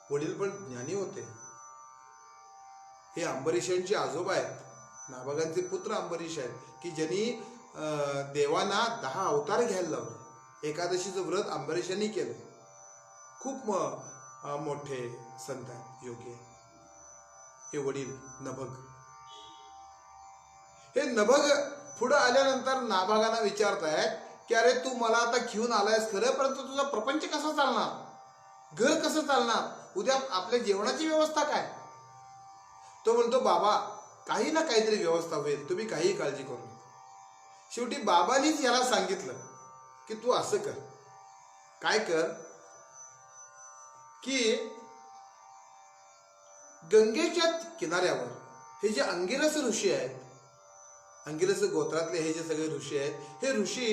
वडील पण ज्ञानी होते. हे अंबरीशांचे आजोबा आहेत, नाभागांचे पुत्र अंबरीश आहेत, की ज्यांनी देवांना 10 अवतार घ्यायला लावले. एकादशीचं व्रत अंबरीशांनी केलं. खूप मोठे संत आहेत, योगी. हे वडील नभग. हे नभग पुढे आल्यानंतर नाभागांना विचारतायत की अरे तू मला आता घेऊन आलायस खरं, परंतु तुझा प्रपंच कसा चालणार, घर कसं चालणार, उद्या आपल्या जेवणाची व्यवस्था काय. तो म्हणतो बाबा काही ना काहीतरी व्यवस्था होईल, तुम्ही काही काळजी करू नका. शेवटी बाबांनीच याला सांगितलं की तू असं कर, काय कर की गंगेच्या किनाऱ्यावर हे जे अंगिरस ऋषी आहेत, अंगिरस गोत्रातले हे जे सगळे ऋषी आहेत, हे ऋषी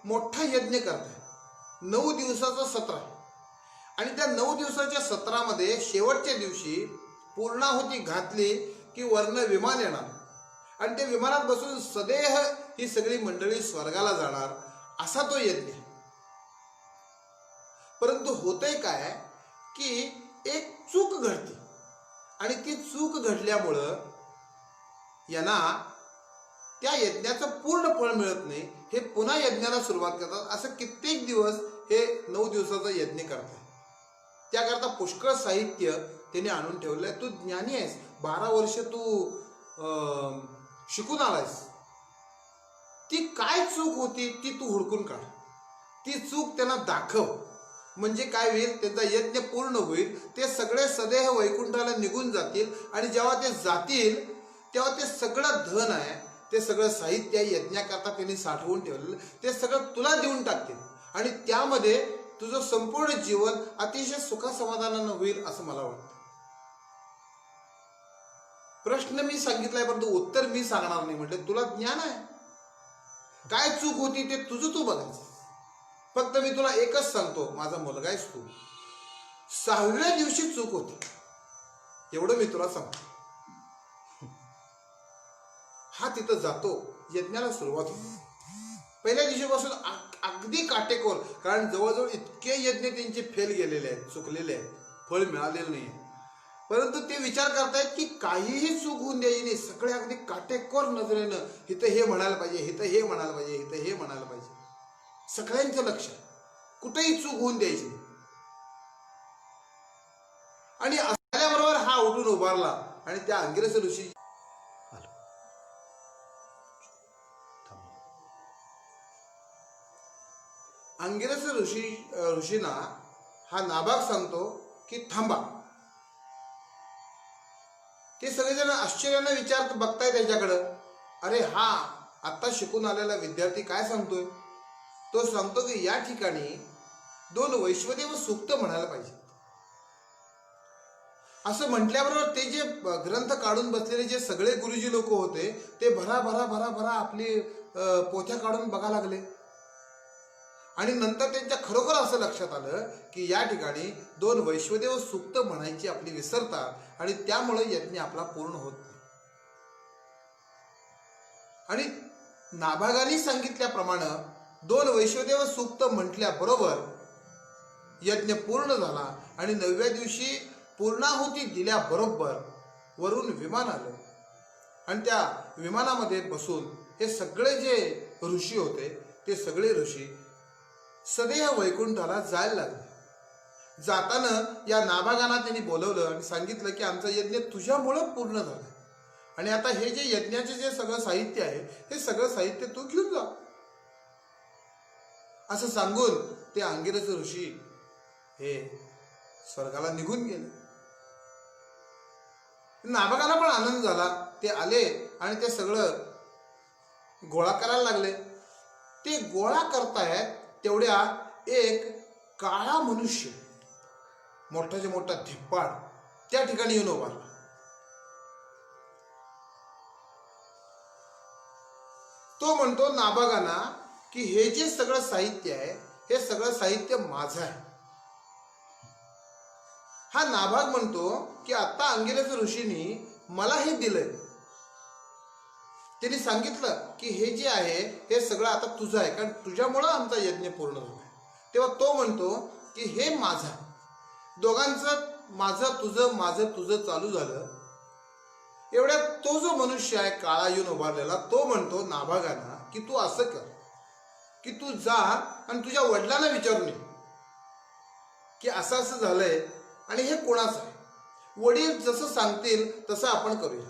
मोठा यज्ञ करतात. 9 दिवसाचा सत्र आहे आणि त्या 9 दिवसाच्या सत्रामध्ये शेवटच्या दिवशी पूर्णाहुती घातली की वरनं विमान येणार आणि ते विमानात बसून सदेह ही सगळी मंडळी स्वर्गाला जाणार, असा तो यज्ञ. परंतु होतंय काय की एक चूक घडते आणि ती चूक घडल्यामुळं यांना त्या यज्ञाचं पूर्ण फळ मिळत नाही. हे पुन्हा यज्ञाला सुरुवात करतात. असं कित्येक दिवस हे 9 दिवसाचा यज्ञ करतात. त्याकरता पुष्कळ साहित्य त्याने आणून ठेवलंय. तू ज्ञानी आहेस, 12 वर्ष तू शिकून आलायस, ती काय चूक होती ती तू हुडकून काढ, ती चूक त्यांना दाखव, म्हणजे काय होईल, त्यांचा यज्ञ पूर्ण होईल. ते सगळे सदेह वैकुंठाला निघून जातील आणि जेव्हा ते जातील तेव्हा ते सगळं धन आहे ते सगळं साहित्य यज्ञाकरता त्यांनी साठवून ठेवलेलं ते सगळं तुला देऊन टाकतील आणि त्यामध्ये तुझं संपूर्ण जीवन अतिशय सुखासमाधानानं होईल असं मला वाटतं. प्रश्न मी सांगितलाय परंतु उत्तर मी सांगणार नाही. म्हटलं तुला ज्ञान आहे, काय चूक होती ते तुझं तू बघायचं. फक्त मी तुला एकच सांगतो, माझा मुलगा आहेस तू, 6व्या दिवशी चूक होती एवढं मी तुला सांगतो. हा तिथं जातो, यज्ञाला सुरुवात होती. पहिल्या दिवशीपासून अगदी काटेकोर, कारण जवळजवळ इतके यज्ञ त्यांचे फेल गेलेले आहेत, चुकलेले आहेत, फळ मिळालेलं नाही. परंतु ते विचार करतायत की काहीही चूक होऊन द्यायची नाही. सगळे अगदी काटेकोर नजरेनं इथं हे म्हणायला पाहिजे, इथं हे म्हणायला पाहिजे, इथं हे म्हणायला पाहिजे. सगळ्यांचं लक्ष, कुठेही चूक होऊन द्यायची नाही. आणि असल्याबरोबर हा उठून उभारला आणि त्या अंगिरस ऋषी अंगिरस ऋषीना हा नाभाग सांगतो की थांबा. ते सगळेजण आश्चर्याने विचार बघताय त्याच्याकडं. अरे हा आता शिकून आलेला विद्यार्थी काय सांगतोय? तो सांगतो की या ठिकाणी 2 वैश्वदेव सूक्त म्हणायला पाहिजे. असं म्हटल्याबरोबर ते जे ग्रंथ काढून बसलेले जे सगळे गुरुजी लोक होते ते भरा भरा भरा भरा आपली पोथ्या काढून बघा लागले. आणि नंतर त्यांच्या खरोखर असं लक्षात आलं की या ठिकाणी 2 वैश्वदेव सूक्त म्हणायची आपली विसरतात आणि त्यामुळे यज्ञ आपला पूर्ण होत नाही. आणि नाभागाने सांगितल्याप्रमाणे 2 वैश्वदेव सूक्त म्हटल्याबरोबर यज्ञ पूर्ण झाला आणि 9व्या दिवशी पूर्णाहुती दिल्याबरोबर वरून विमान आलं आणि त्या विमानामध्ये बसून हे सगळे जे ऋषी होते ते सगळे ऋषी सदैव वैकुंठाला जायला लागले. जाताना या नाभागांना त्यांनी बोलवलं आणि सांगितलं की आमचा यज्ञ तुझ्यामुळं पूर्ण झाला आणि आता हे जे यज्ञाचे जे सगळं साहित्य आहे हे सगळं साहित्य तू घेऊन जा. असं सांगून ते अंगिरस ऋषी हे स्वर्गाला निघून गेले. नाभागांना पण आनंद झाला. ते आले आणि ते सगळं गोळा करायला लागले. ते गोळा करतायत तेवढ्या एक काळा मनुष्य, मोठाच्या मोठा धिप्पाड त्या ठिकाणी येऊन उभारला. तो म्हणतो नाभागांना की हे जे सगळं साहित्य आहे हे सगळं साहित्य माझं आहे. हा नाभाग म्हणतो की आता अंगिरस ऋषींनी मला हे दिलंय. त्यांनी सांगितलं की हे जे आहे हे सगळं आता तुझं आहे, कारण तुझ्यामुळं आमचा यज्ञ पूर्ण झाला. तेव्हा तो म्हणतो की हे माझं आहे. दोघांचं माझं तुझं चालू झालं. एवढ्यात तो जो मनुष्य आहे काळा येऊन उभारलेला तो म्हणतो नाभागांना की तू असं कर की तू जा आणि तुझ्या वडिलांना विचारून ये की असं असं झालंय आणि हे कोणाचं आहे. वडील जसं सांगतील तसं आपण करूया.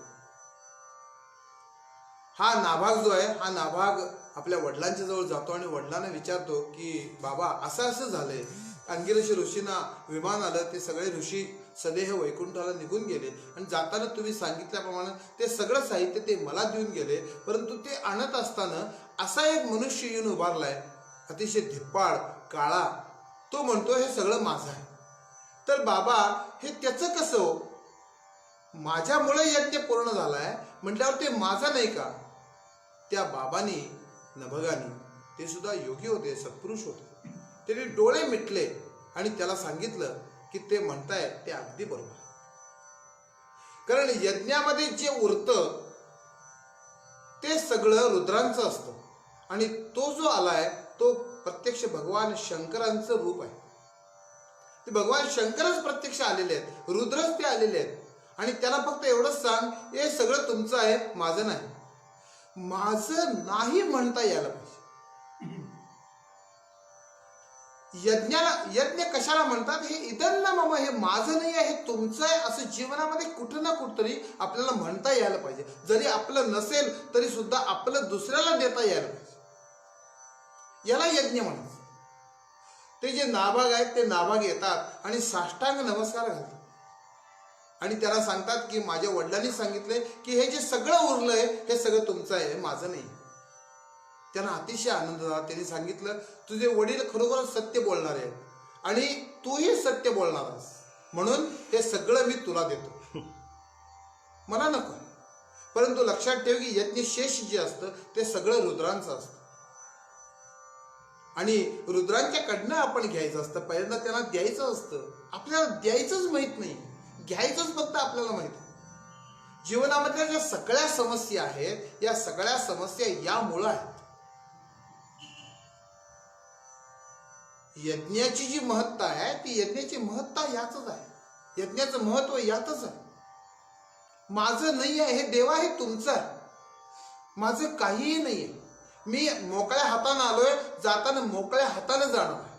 हा नाभाग जो आहे हा नाभाग आपल्या वडिलांच्या जवळ जातो आणि वडिलांना विचारतो की बाबा असं असं झालंय, अंगिरस ऋषींना विमान आलं, ते सगळे ऋषी सदैव वैकुंठाला निघून गेले आणि जाताना तुम्ही सांगितल्याप्रमाणे ते सगळं साहित्य ते मला देऊन गेले. परंतु ते आणत असताना असा एक मनुष्य येऊन उभारलाय अतिशय धिप्पाड काळा. तो म्हणतो हे सगळं माझं आहे. तर बाबा हे त्याचं कसं हो? माझ्यामुळे यज्ञ पूर्ण झालाय म्हटल्यावर ते माझं नाही का? त्या बाबांनी नभगानी, ते सुद्धा योगी होते, सत्पुरुष होते, त्यांनी डोळे मिटले आणि त्याला सांगितलं की ते म्हणताय ते अगदी बरोबर. कारण यज्ञामध्ये जे उरतं ते सगळं रुद्रांचं असतं आणि तो जो आलाय तो प्रत्यक्ष भगवान शंकरांचं रूप आहे. ते भगवान शंकरच प्रत्यक्ष आलेले आहेत, रुद्रच ते आलेले आहेत. आणि त्याला फक्त एवढंच सांग हे सगळं तुमचं आहे, माझं नाही. माझं नाही म्हणता यायला पाहिजे. यज्ञ कशाला म्हणतात? हे इदन्न मम, हे माझं नाही आहे, हे तुमचं आहे, असं जीवनामध्ये कुठं ना कुठतरी आपल्याला म्हणता यायला पाहिजे. जरी आपलं नसेल तरी सुद्धा आपलं दुसऱ्याला देता यायला पाहिजे. याला यज्ञ म्हणायचं. ते जे नाभाग आहेत ते नाभाग येतात आणि साष्टांग नमस्कार घालतात. आणि त्याला सांगतात की माझ्या वडिलांनी सांगितले की हे जे सगळं उरलंय हे सगळं तुमचं आहे, माझं नाही. त्यांना अतिशय आनंद झाला. त्यांनी सांगितलं तुझे वडील खरोखरच सत्य बोलणारे आहेत आणि तूही सत्य बोलणार आहेस, म्हणून हे सगळं मी तुला देतो, मला नको. परंतु लक्षात ठेव की यज्ञ शेष जे असतं ते सगळं रुद्रांचं असतं आणि रुद्रांच्याकडनं आपण घ्यायचं असतं. पहिल्यांदा त्यांना द्यायचं असतं. आपल्याला द्यायचंच माहित नाही, घ्यायचंच फक्त आपल्याला माहित आहे. जीवनामधल्या ज्या सगळ्या समस्या आहेत या सगळ्या समस्या यामुळं आहेत. यज्ञाची जी महत्ता आहे ती यज्ञाची महत्ता यातच आहे, यज्ञाचं महत्व यातच आहे. माझं नाही आहे हे देवा, हे तुमचं आहे, माझं काहीही नाही आहे. मी मोकळ्या हाताने आलोय, जाताना मोकळ्या हाताने जाणार आहे.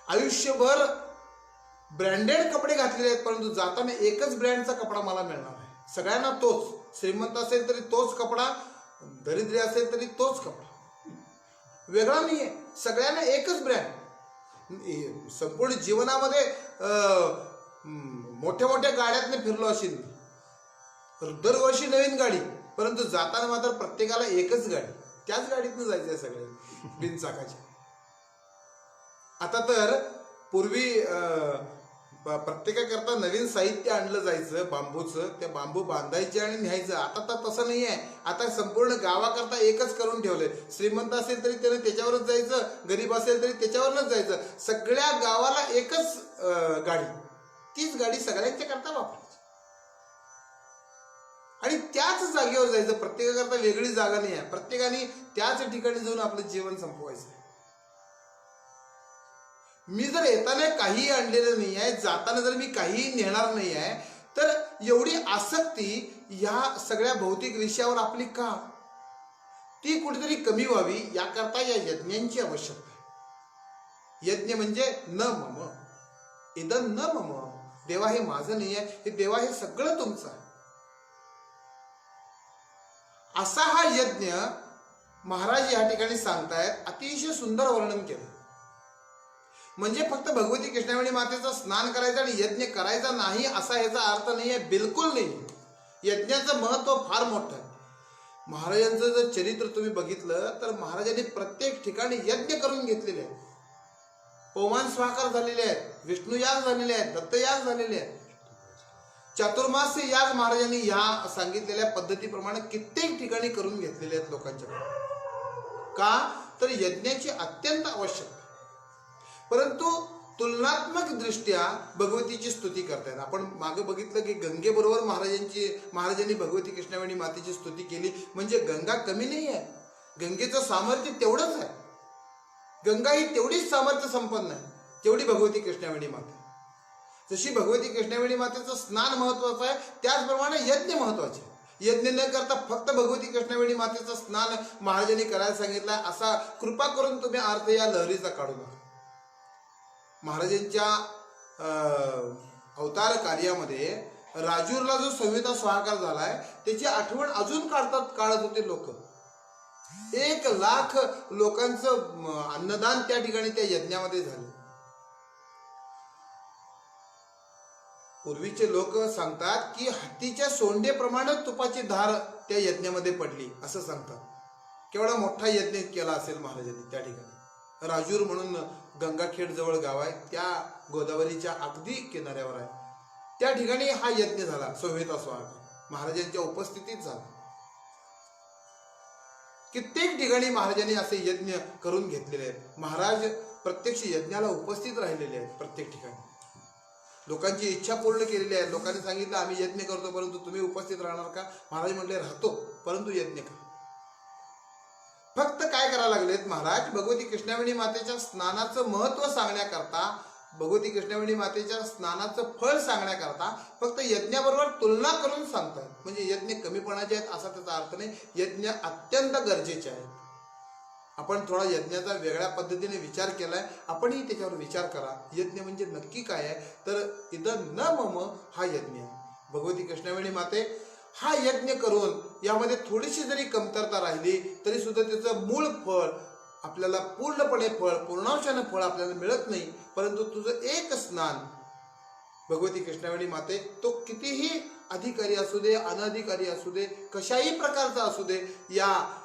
आयुष्यभर ब्रँडेड कपडे घातलेले आहेत, परंतु जाताना एकच ब्रँडचा कपडा मला मिळणार आहे. सगळ्यांना तोच, श्रीमंत असेल तरी तोच कपडा, दरिद्री असेल तरी तोच कपडा, वेगळा नाहीये. सगळ्यांना एकच ब्रँड. संपूर्ण जीवनामध्ये मोठ्या मोठ्या गाड्यातने फिरलो असेल, दरवर्षी नवीन गाडी, परंतु जाताना मात्र प्रत्येकाला एकच गाडी, त्याच गाडीतनं जायचंय सगळे बिनचाकाच्या. आता तर पूर्वी प्रत्येकाकरता नवीन साहित्य आणलं जायचं बांबूचं, ते बांबू बांधायचे आणि न्यायचं. आता तर तसं नाही आहे. आता संपूर्ण गावाकरता एकच करून ठेवलंय. श्रीमंत असेल तरी त्याने त्याच्यावरच जायचं, गरीब असेल तरी त्याच्यावरच जायचं. सगळ्या गावाला एकच गाडी, तीच गाडी सगळ्यांच्या करता वापरायची आणि त्याच जागेवर जायचं. प्रत्येकाकरता वेगळी जागा नाही आहे. प्रत्येकाने त्याच ठिकाणी जाऊन आपलं जीवन संपवायचं. मी जर येताना काही आणलेलं नाही आहे, जाताना जर मी काही नेणार नाही आहे, तर एवढी आसक्ती या सगळ्या भौतिक विषयावर आपली का? ती कुठेतरी कमी व्हावी याकरता या यज्ञांची आवश्यकता आहे. यज्ञ म्हणजे न मम इदं न मम, देवा हे माझं नाही आहे, हे देवा हे सगळं तुमचं आहे. असा हा यज्ञ महाराज या ठिकाणी सांगतायत. अतिशय सुंदर वर्णन केलं. म्हणजे फक्त भगवती कृष्णावेणी मातेचं स्नान करायचं आणि यज्ञ करायचा नाही असा याचा अर्थ नाही आहे, बिलकुल नाही. यज्ञाचं महत्व फार मोठं आहे. महाराजांचं जर चरित्र तुम्ही बघितलं तर महाराजांनी प्रत्येक ठिकाणी यज्ञ करून घेतलेले आहेत. पवमान स्वाकार झालेले आहेत, विष्णुयाग झालेले आहेत, दत्तयाग झालेले आहेत, चातुर्मास्य याग महाराजांनी ह्या सांगितलेल्या पद्धतीप्रमाणे कित्येक ठिकाणी करून घेतलेले आहेत लोकांच्याकडे. का तर यज्ञाची अत्यंत आवश्यकता. परंतु तुलनात्मक दृष्ट्या भगवतीची स्तुती करतायत. आपण मागे बघितलं की गंगेबरोबर महाराजांनी भगवती कृष्णावेणी मातेची स्तुती केली. म्हणजे गंगा कमी नाही आहे, गंगेचं सामर्थ्य तेवढंच आहे. गंगा ही तेवढीच सामर्थ्य संपन्न आहे तेवढी भगवती कृष्णावेणी माता. जशी भगवती कृष्णावेणी मातेचं स्नान महत्वाचं आहे, त्याचप्रमाणे यज्ञ महत्वाचे. यज्ञ न करता फक्त भगवती कृष्णावेणी मातेचं स्नान महाराजांनी करायला सांगितलं, असा कृपा करून तुम्ही अर्थ या लहरीचा काढू नका. महाराजांच्या अवतार कार्यामध्ये राजूरला जो संहिता स्वाकार झालाय त्याची आठवण अजून काढत होते लोक. 1,00,000 लोकांचं अन्नदान त्या ठिकाणी त्या यज्ञामध्ये झालं. पूर्वीचे लोक सांगतात की हत्तीच्या सोंडेप्रमाणे तुपाची धार त्या यज्ञामध्ये पडली असं सांगतात. केवढा मोठा यज्ञ केला असेल महाराजांनी त्या ठिकाणी. राजूर म्हणून गंगाखेड जवळ गाव आहे, त्या गोदावरीच्या अगदी किनाऱ्यावर आहे. त्या ठिकाणी हा यज्ञ झाला, संहिता स्वाकार महाराजांच्या उपस्थितीत झाला. कित्येक ठिकाणी महाराजांनी असे यज्ञ करून घेतलेले आहेत. महाराज प्रत्यक्ष यज्ञाला उपस्थित राहिलेले आहेत. प्रत्येक ठिकाणी लोकांची इच्छा पूर्ण केलेली आहे. लोकांनी सांगितलं आम्ही यज्ञ करतो, परंतु तुम्ही उपस्थित राहणार का? महाराज म्हटले राहतो, परंतु यज्ञ का. फक्त काय करायला लागलेत महाराज, भगवती कृष्णावेणी मातेच्या स्नानाचं महत्व सांगण्याकरता, भगवती कृष्णावेणी मातेच्या स्नानाचं फळ सांगण्याकरता फक्त यज्ञाबरोबर तुलना करून सांगतात. म्हणजे यज्ञ कमीपणाचे आहेत असा त्याचा अर्थ नाही. यज्ञ अत्यंत गरजेचे आहेत. आपण थोडा यज्ञाचा वेगळ्या पद्धतीने विचार केलाय, आपणही त्याच्यावर विचार करा. यज्ञ म्हणजे नक्की काय आहे, तर इदं न मम हा यज्ञ आहे. भगवती कृष्णावेणी माते हा यज्ञ करून यामध्ये थोडीशी जरी कमतरता राहिली तरी सुद्धा त्याचं मूळ फळ आपल्याला पूर्णपणे पूर्णांशाने फळ आपल्याला मिळत नाही. परंतु तुझं एक स्नान भगवती कृष्णावेणी माते तो कितीही अधिकारी असू दे, अनधिकारी असू दे, कशाही प्रकारचा असू दे, या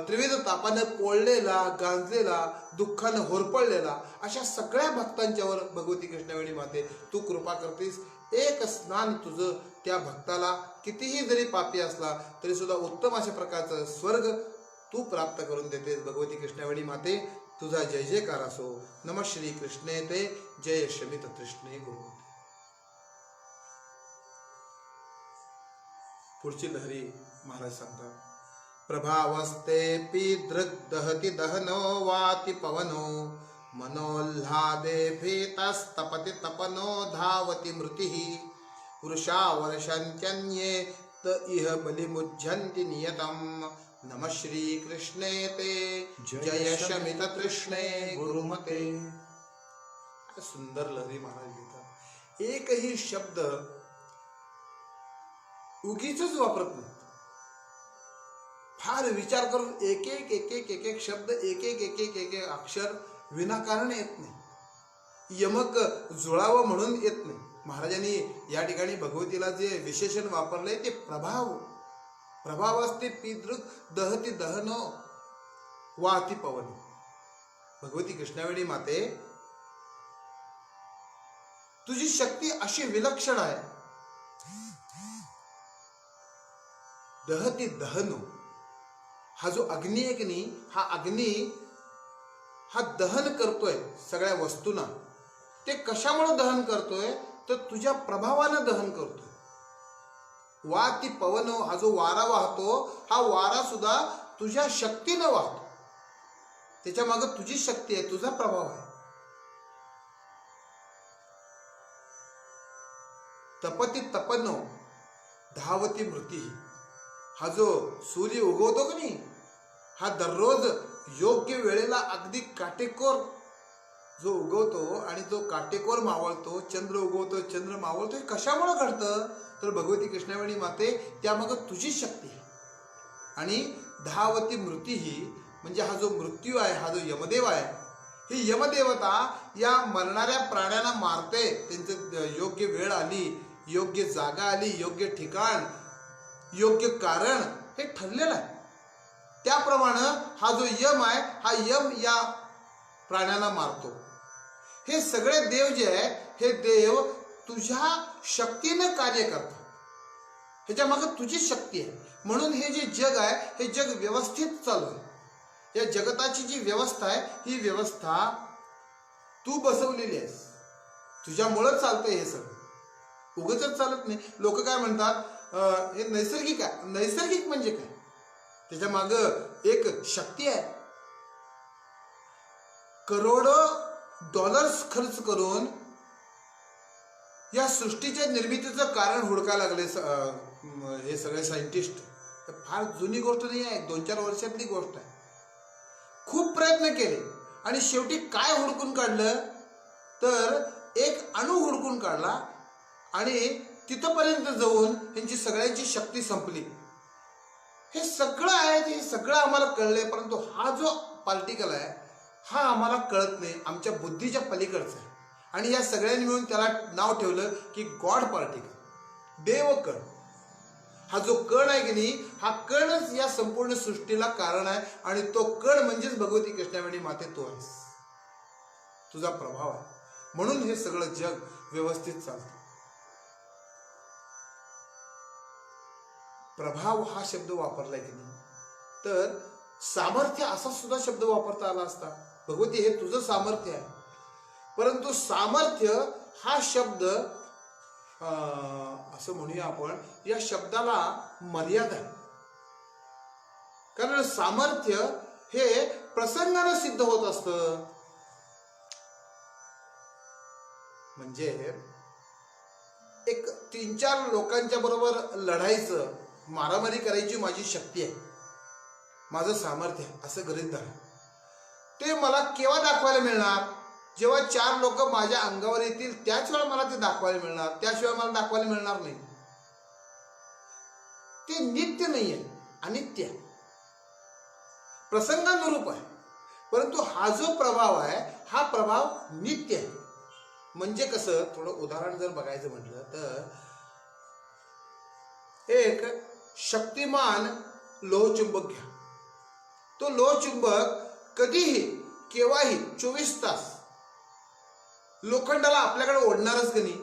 त्रिविध तापानं पोळलेला, गांजलेला, दुःखानं होरपळलेला अशा सगळ्या भक्तांच्यावर भगवती कृष्णावेणी माते तू कृपा करतेस. एक स्नान तुझं त्या भक्ताला कितीही जरी पापी असला तरी सुद्धा उत्तम अशा प्रकारचं स्वर्ग तू प्राप्त करून देतेस. भगवती कृष्णावेणी माते तुझा जय जयकार असो. नमः श्री कृष्णे ते जय शमित तृष्णे गुरु. पुढची लहरी महाराज सांगतात. प्रभावस्ते दृग् दहति दहनो वाति पवनो मनोल्हादे भीतस्तपति तपनो धावति मृतिः वृषा वर्षन्त्यन्ये त इह बलिमुज्झन्ति नियतम्. नमः श्री कृष्णे ते जय शमित तृष्णे गुरुमते. सुंदर लहरी महाराज लिहितात. एकही शब्द उगीच वापरत नाही. फार विचार करून एक एक एक एक एक एक शब्द, एक एक एक एक एक एक अक्षर विनाकारण येत नाही. यमक जुळावं म्हणून येत नाही. महाराजांनी या ठिकाणी भगवतीला जे विशेषण वापरले ते प्रभाव. प्रभाव असते पितृ दहती दहनो वाती पवन. भगवती कृष्णावेणी माते तुझी शक्ती अशी विलक्षण आहे. दहती दहनो हा जो अग्नी आहे की नाही, हा अग्नी हा दहन करतोय सगळ्या वस्तूंना. ते कशामुळे दहन करतोय तर तुझ्या प्रभावानं दहन करतोय. वाती पवनो हा जो वारा वाहतो, हा वारा सुद्धा तुझ्या शक्तीनं वाहतो. त्याच्या मागे तुझी शक्ती आहे, तुझा प्रभाव आहे. तपती तपनो धावती मृती हा जो सूर्य उगवतो की नाही, हा दररोज योग्य वेळेला अगदी काटेकोर जो उगवतो आणि तो काटेकोर मावळतो. चंद्र उगवतो, चंद्र मावळतो. हे कशामुळे घडतं तर भगवती कृष्णावेणी माते त्यामागे तुझी शक्ती आहे. आणि धावती मृती ही म्हणजे हा जो मृत्यू आहे, हा जो यमदेव आहे, ही यमदेवता या मरणाऱ्या प्राण्यांना मारते. त्यांचं योग्य वेळ आली, योग्य जागा आली, योग्य ठिकाण, योग्य कारण हे ठरलेलं आहे. त्याप्रमाणे हा जो यम आहे, हा यम या प्राण्यांना मारतो. हे सगळे देव जे आहे, हे देव तुझ्या शक्तीने कार्य करतात. ह्याच्या मागे तुझी शक्ती आहे. म्हणून हे जे जग आहे, हे जग व्यवस्थित चालू आहे. या जगताची जी व्यवस्था आहे, ही व्यवस्था तू बसवलेली आहेस. तुझ्यामुळं चालतंय हे सगळं, उगाचच चालत नाही. लोक काय म्हणतात, हे नैसर्गिक आहे. नैसर्गिक म्हणजे काय? त्याच्या माग एक शक्ती आहे. करोडो डॉलर्स खर्च करून या सृष्टीच्या निर्मितीचं कारण हुडकायला लागले हे सगळे सायंटिस्ट. फार जुनी गोष्ट नाही आहे, 2-4 वर्षातली गोष्ट आहे. खूप प्रयत्न केले आणि शेवटी काय हुडकून काढलं तर एक अणू हुडकून काढला आणि तिथपर्यंत जाऊन त्यांची सगळ्यांची शक्ती संपली. हे सगळं आहे, हे सगळं आम्हाला कळलंय, परंतु हा जो पार्टिकल आहे हा आम्हाला कळत नाही, आमच्या बुद्धीच्या पलीकडचा आहे. आणि या सगळ्यांनी मिळून त्याला नाव ठेवलं की गॉड पार्टिकल, देवकण. हा जो कण आहे की नाही, हा कणच या संपूर्ण सृष्टीला कारण आहे. आणि तो कण म्हणजेच भगवती कृष्णावेणी माते तू आहेस, तुझा प्रभाव आहे. म्हणून हे सगळं जग व्यवस्थित चालतं. प्रभाव हा शब्द वापरलाय की नाही, तर सामर्थ्य असा सुद्धा शब्द वापरता आला असता. भगवती हे तुझं सामर्थ्य आहे. परंतु सामर्थ्य हा शब्द असं म्हणूया आपण, या शब्दाला मर्यादा आहे. कारण सामर्थ्य हे प्रसंगानं सिद्ध होत असतं. म्हणजे एक 3-4 लोकांच्या बरोबर लढायचं, मारामारी करायची माझी शक्ती आहे, माझं सामर्थ्य आहे असं गृहीत धरा. ते मला केव्हा दाखवायला मिळणार? जेव्हा 4 लोक माझ्या अंगावर येतील त्याच वेळा मला ते दाखवायला मिळणार, त्याशिवाय मला दाखवायला मिळणार नाही. ते नित्य नाही आहे, अनित्य आहे, प्रसंगानुरूप आहे. परंतु हा जो प्रभाव आहे, हा प्रभाव नित्य आहे. म्हणजे कसं, थोडं उदाहरण जर बघायचं म्हटलं तर एक शक्तिमान लोहचुंबक घ्या. तो लोहचुंबक कधीही केव्हाही 24 तास लोखंडाला आपल्याकडे ओढणारच की नाही.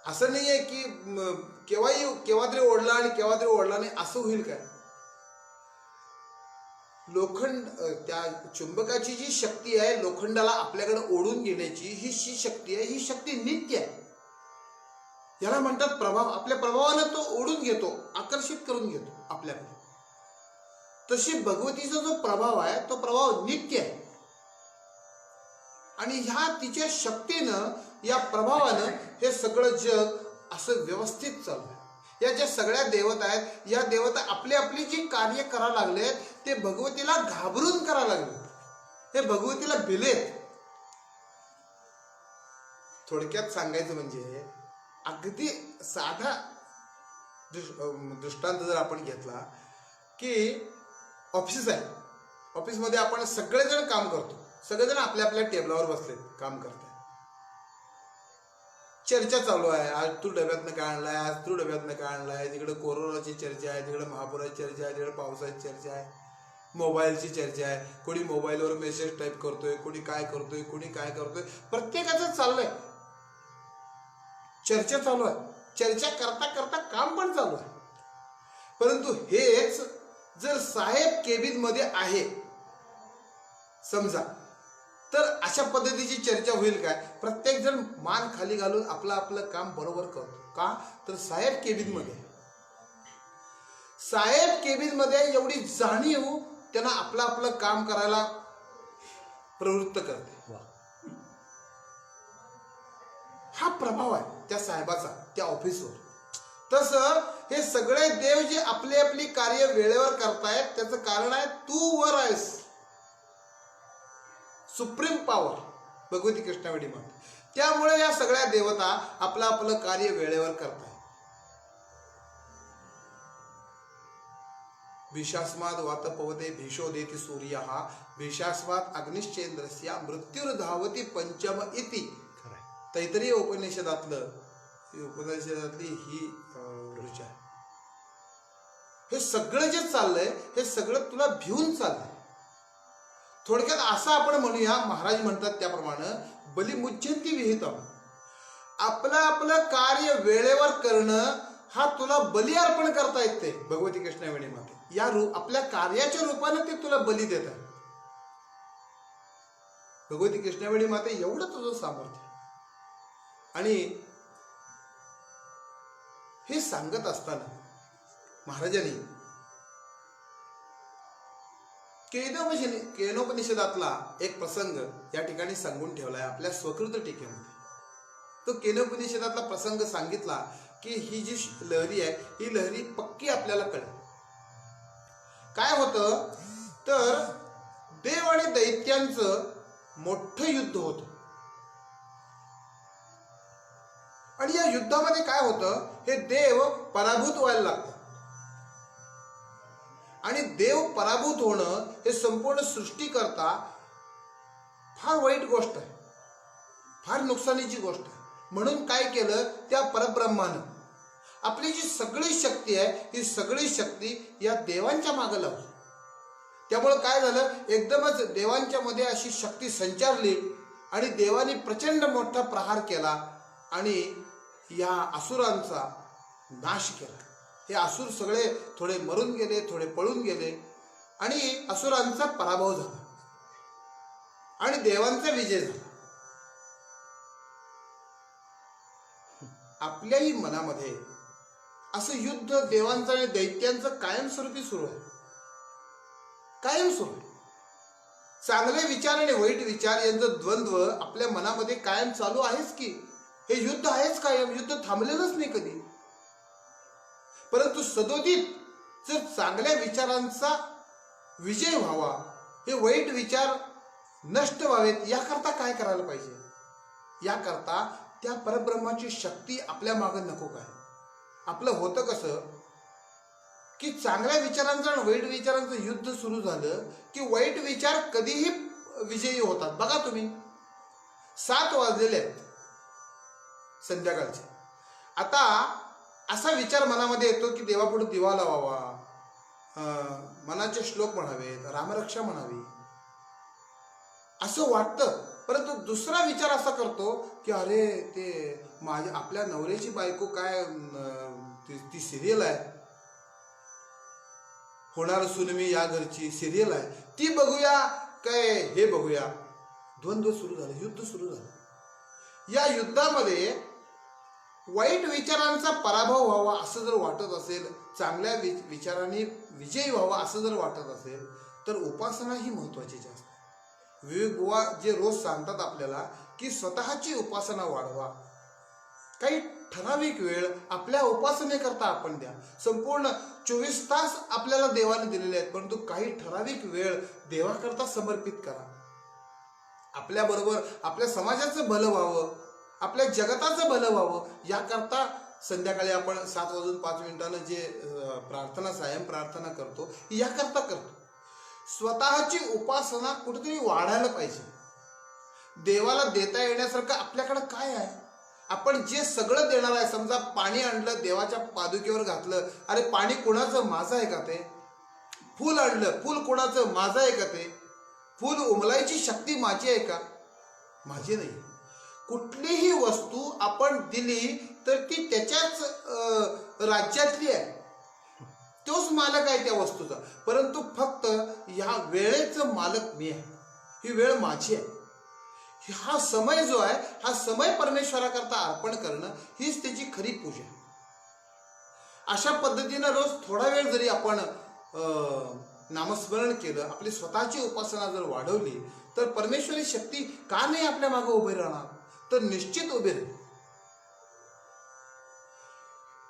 असं नाही आहे की केव्हा तरी ओढला आणि केव्हा तरी ओढला नाही, असं होईल काय. लोखंड, त्या चुंबकाची जी शक्ती आहे लोखंडाला आपल्याकडे ओढून घेण्याची, ही शक्ती आहे, ही शक्ती नित्य आहे. याला म्हणतात प्रभाव. आपल्या प्रभावानं तो ओढून घेतो, आकर्षित करून घेतो आपल्याकडे. तशी भगवतीचा जो प्रभाव आहे तो प्रभाव नित्य आहे. आणि ह्या तिच्या शक्तीनं, या प्रभावानं हे सगळं जग असं व्यवस्थित चालू आहे. या ज्या सगळ्या देवता आहेत, या देवता आपली आपली जी कार्य करायला लागलेत ते भगवतीला घाबरून करायला लागले, हे भगवतीला भिलेत. थोडक्यात सांगायचं म्हणजे अगदी साधा दृष्टांत जर आपण घेतला की ऑफिस आहे, ऑफिसमध्ये आपण सगळेजण काम करतो, सगळेजण आपल्या आपल्या टेबलावर बसलेत, काम करताय, चर्चा चालू आहे. आज तू डब्यातनं काय आणलाय, आज तू डब्यातनं काय आणलाय, तिकडे कोरोनाची चर्चा आहे, तिकडे महापुराची चर्चा आहे, तिकडे पावसाची चर्चा आहे, मोबाईलची चर्चा आहे. कोणी मोबाईलवर मेसेज टाईप करतोय, कोणी काय करतोय, कोणी काय करतोय, प्रत्येकाचं चाललंय, चर्चा चालू आहे. चर्चा करता करता काम पण चालू आहे. परंतु हेच जर साहेब केबिन मध्ये आहे समजा, तर अशा पद्धतीची चर्चा होईल काय. प्रत्येक जण मान खाली घालून आपलं आपलं काम बरोबर करतो. का तर साहेब केबिन मध्ये, साहेब केबिन मध्ये एवढी जाणीव त्यांना आपलं आपलं काम करायला प्रवृत्त करते. हा प्रभाव आहे त्या साहेबाचा त्या ऑफिसवर. तसं हे सगळे देव जे आपली आपली कार्य वेळेवर करतायत त्याचं कारण आहे तू वर आहेस. सुप्रीम पॉवर भगवती कृष्णावेडी माता. त्यामुळे या सगळ्या देवता आपलं आपलं कार्य वेळेवर करतायत. भीषास्माद वातपवते भीषो देती सूर्यः भीषास्माद अग्निश्चेंद्रस्य मृत्युर्धावती पंचम इति. तैतरीय उपनिषदातली ही ऋचा आहे. हे सगळं जे चाललंय हे सगळं तुला भिवून चाललंय. थोडक्यात असं आपण म्हणूया, महाराज म्हणतात त्याप्रमाणे बलिमुच्यंती विहितम. आपलं आपलं कार्य वेळेवर करणं हा तुला बली अर्पण करता येते. भगवती कृष्णावेणी माते या आपल्या कार्याच्या रूपाने ते तुला बली देत आहे. भगवती कृष्णावेणी माते एवढं तुझं सामर्थ्य. आणि हे सांगत असताना महाराजांनी केनोपनिषदातला एक प्रसंग या ठिकाणी सांगून ठेवलाय आपल्या स्वकृत टीकेमध्ये. तो केनोपनिषदातला प्रसंग सांगितला की ही जी लहरी आहे ही लहरी पक्की आपल्याला कळेल. काय होतं तर देव आणि दैत्यांचं मोठं युद्ध होतं. आणि या युद्धामध्ये काय होतं, हे देव पराभूत व्हायला लागतात. आणि देव पराभूत होणं हे संपूर्ण सृष्टीकरता फार वाईट गोष्ट आहे, फार नुकसानीची गोष्ट आहे. म्हणून काय केलं, त्या परब्रह्मानं आपली जी सगळी शक्ती आहे ही सगळी शक्ती या देवांच्या मागे लावली. त्यामुळे काय झालं, एकदमच देवांच्या मध्ये अशी शक्ती संचारली आणि देवाने प्रचंड मोठा प्रहार केला आणि या असुरांचा नाश केला. हे असुर सगळे थोडे मरून गेले, थोडे पळून गेले आणि असुरांचा पराभव झाला आणि देवांचा विजय झाला. आपल्याही मनामध्ये असं युद्ध देवांचं आणि दैत्यांचं कायमस्वरूपी सुरू आहे, कायम सुरू आहे. चांगले विचार आणि वाईट विचार यांचं द्वंद्व आपल्या मनामध्ये कायम चालू आहेच की. हे युद्ध आहेच कायम, युद्ध थांबलेलंच नाही कधी. परंतु सदोदित जर चांगल्या विचारांचा विजय व्हावा, हे वाईट विचार नष्ट व्हावेत, याकरता काय करायला पाहिजे, याकरता त्या परब्रह्माची शक्ती आपल्या मागे नको काय. आपलं होतं कसं की चांगल्या विचारांचं आणि वाईट विचारांचं युद्ध सुरू झालं की वाईट विचार कधीही विजयी होतात. बघा तुम्ही, 7 वाजलेले आहेत संध्याकाळचे. आता असा विचार मनामध्ये येतो की देवापुढे दिवा लावावा, मनाचे श्लोक म्हणावेत, रामरक्षा म्हणावी असं वाटतं. परंतु दुसरा विचार असा करतो की अरे ते माझ्या आपल्या नवऱ्याची बायको काय ती सिरियल आहे, होणार सुनमी या घरची सिरियल आहे, ती बघूया काय हे बघूया. द्वंद्व सुरू झालं, युद्ध सुरू झालं. या युद्धामध्ये वाईट विचारांचा पराभव व्हावा असं जर वाटत असेल, चांगल्या विचारांनी विजयी व्हावा असं जर वाटत असेल, तर उपासना ही महत्वाची जास्त. विवेक बुवा जे रोज सांगतात आपल्याला की स्वतःची उपासना वाढवा. काही ठराविक वेळ आपल्या उपासनेकरता आपण द्या. संपूर्ण 24 तास आपल्याला देवाने दिलेले आहेत, परंतु काही ठराविक वेळ देवाकरता समर्पित करा. आपल्याबरोबर आपल्या समाजाचं भलं व्हावं, आपल्या जगताचं भलं व्हावं याकरता संध्याकाळी आपण 7:05 जे प्रार्थना, सायं प्रार्थना करतो, याकरता करतो. स्वतःची उपासना कुठेतरी वाढायला पाहिजे. देवाला देता येण्यासारखं आपल्याकडं काय आहे? आपण जे सगळं देणार आहे, समजा पाणी आणलं, देवाच्या पादुकेवर घातलं, अरे पाणी कोणाचं? माझं आहे का ते? फूल आणलं, फूल कोणाचं? माझं आहे का ते? फूल उमलायची शक्ती माझी आहे का? माझी नाही. कुठलीही वस्तू आपण दिली तर ती त्याच्याच राज्यातली आहे, तोच मालक आहे त्या वस्तूचा. परंतु फक्त ह्या वेळेचं मालक मी आहे, ही वेळ माझी आहे. हा समय जो आहे, हा समय परमेश्वराकरता अर्पण करणं हीच त्याची खरी पूजा. अशा पद्धतीनं रोज थोडा वेळ जरी आपण नामस्मरण केलं, आपली स्वतःची उपासना जर वाढवली, तर परमेश्वरी शक्ती का नाही आपल्या मागे उभी राहणार? तर निश्चित उभी राहील.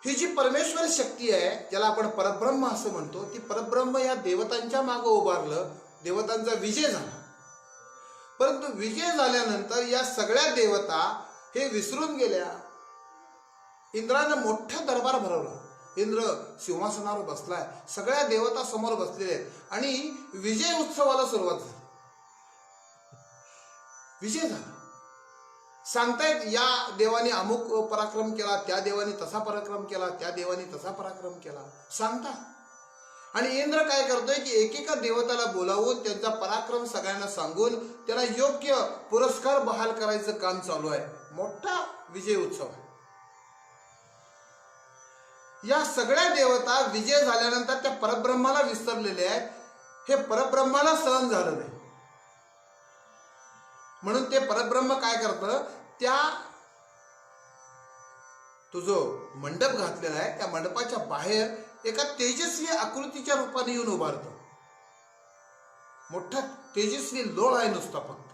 ही जी परमेश्वर शक्ती आहे, ज्याला आपण परब्रह्म असं म्हणतो, ती परब्रह्म या देवतांच्या मागे उभारलं, देवतांचा विजय झाला. परंतु विजय झाल्यानंतर या सगळ्या देवता हे विसरून गेल्या. इंद्रानं मोठा दरबार भरवला, इंद्र सिंहासनावर बसलाय, सगळ्या देवता समोर बसलेले आहेत आणि विजय उत्सवाला सुरुवात झाली. विजय झाला. सांगतायत या देवाने अमुक पराक्रम केला, त्या देवाने तसा पराक्रम केला, त्या देवाने तसा पराक्रम केला सांगतात. आणि इंद्र काय करतोय की एकेका देवताला बोलावून त्यांचा पराक्रम सगळ्यांना सांगून त्याला योग्य पुरस्कार बहाल करायचं काम चालू आहे. मोठा विजय उत्सव आहे. या सगळ्या देवता विजय झाल्यानंतर त्या परब्रह्माला विसरलेले आहेत. हे परब्रह्माला सहन झालं नाही, म्हणून ते परब्रह्म काय करतं, त्या तो जो मंडप घातलेला आहे त्या मंडपाच्या बाहेर एका तेजस्वी आकृतीच्या रूपाने येऊन उभारतो. मोठा तेजस्वी लोळ आहे, नुसता फक्त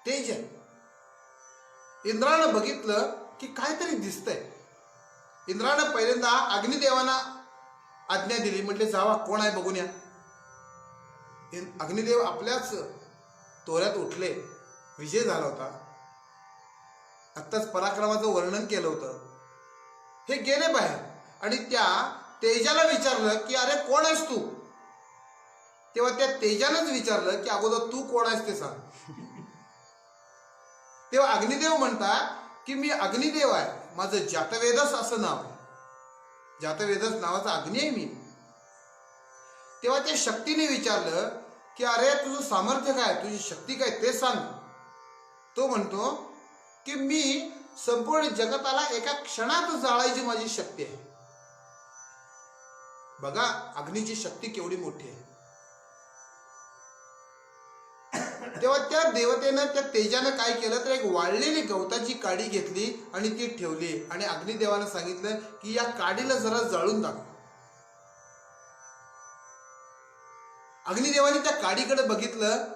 तेज आहे. इंद्रानं बघितलं की काहीतरी दिसतंय. इंद्रानं पहिल्यांदा अग्निदेवांना आज्ञा दिली, म्हटले जावा कोण आहे बघून या. अग्निदेव आपल्याच तोऱ्यात उठले, विजय झाला होता, आत्ताच पराक्रमाचं वर्णन केलं होतं. हे गेले बाहेर आणि त्या तेजाला विचारलं की अरे कोण आहेस तू? तेव्हा त्या तेजानंच विचारलं की अगोदर तू कोण आहेस ते सांग. तेव्हा अग्निदेव म्हणतात की मी अग्निदेव आहे, माझं जातवेदस असं नाव आहे, जातवेदस नावाचा अग्नी आहे मी. तेव्हा त्या शक्तीने विचारलं की अरे तुझं सामर्थ्य काय, तुझी शक्ती काय ते सांग. तो म्हणतो की मी संपूर्ण जगताला एका क्षणात जाळायची माझी शक्ती आहे. बघा अग्नीची शक्ती केवढी मोठी आहे. तेव्हा त्या देवतेनं, त्या तेजानं काय केलं तर एक वाळलेली गवताची काडी घेतली आणि ती ठेवली आणि अग्निदेवानं सांगितलं की या काडीला जरा जळून दाखव. अग्निदेवाने त्या काडीकडे बघितलं,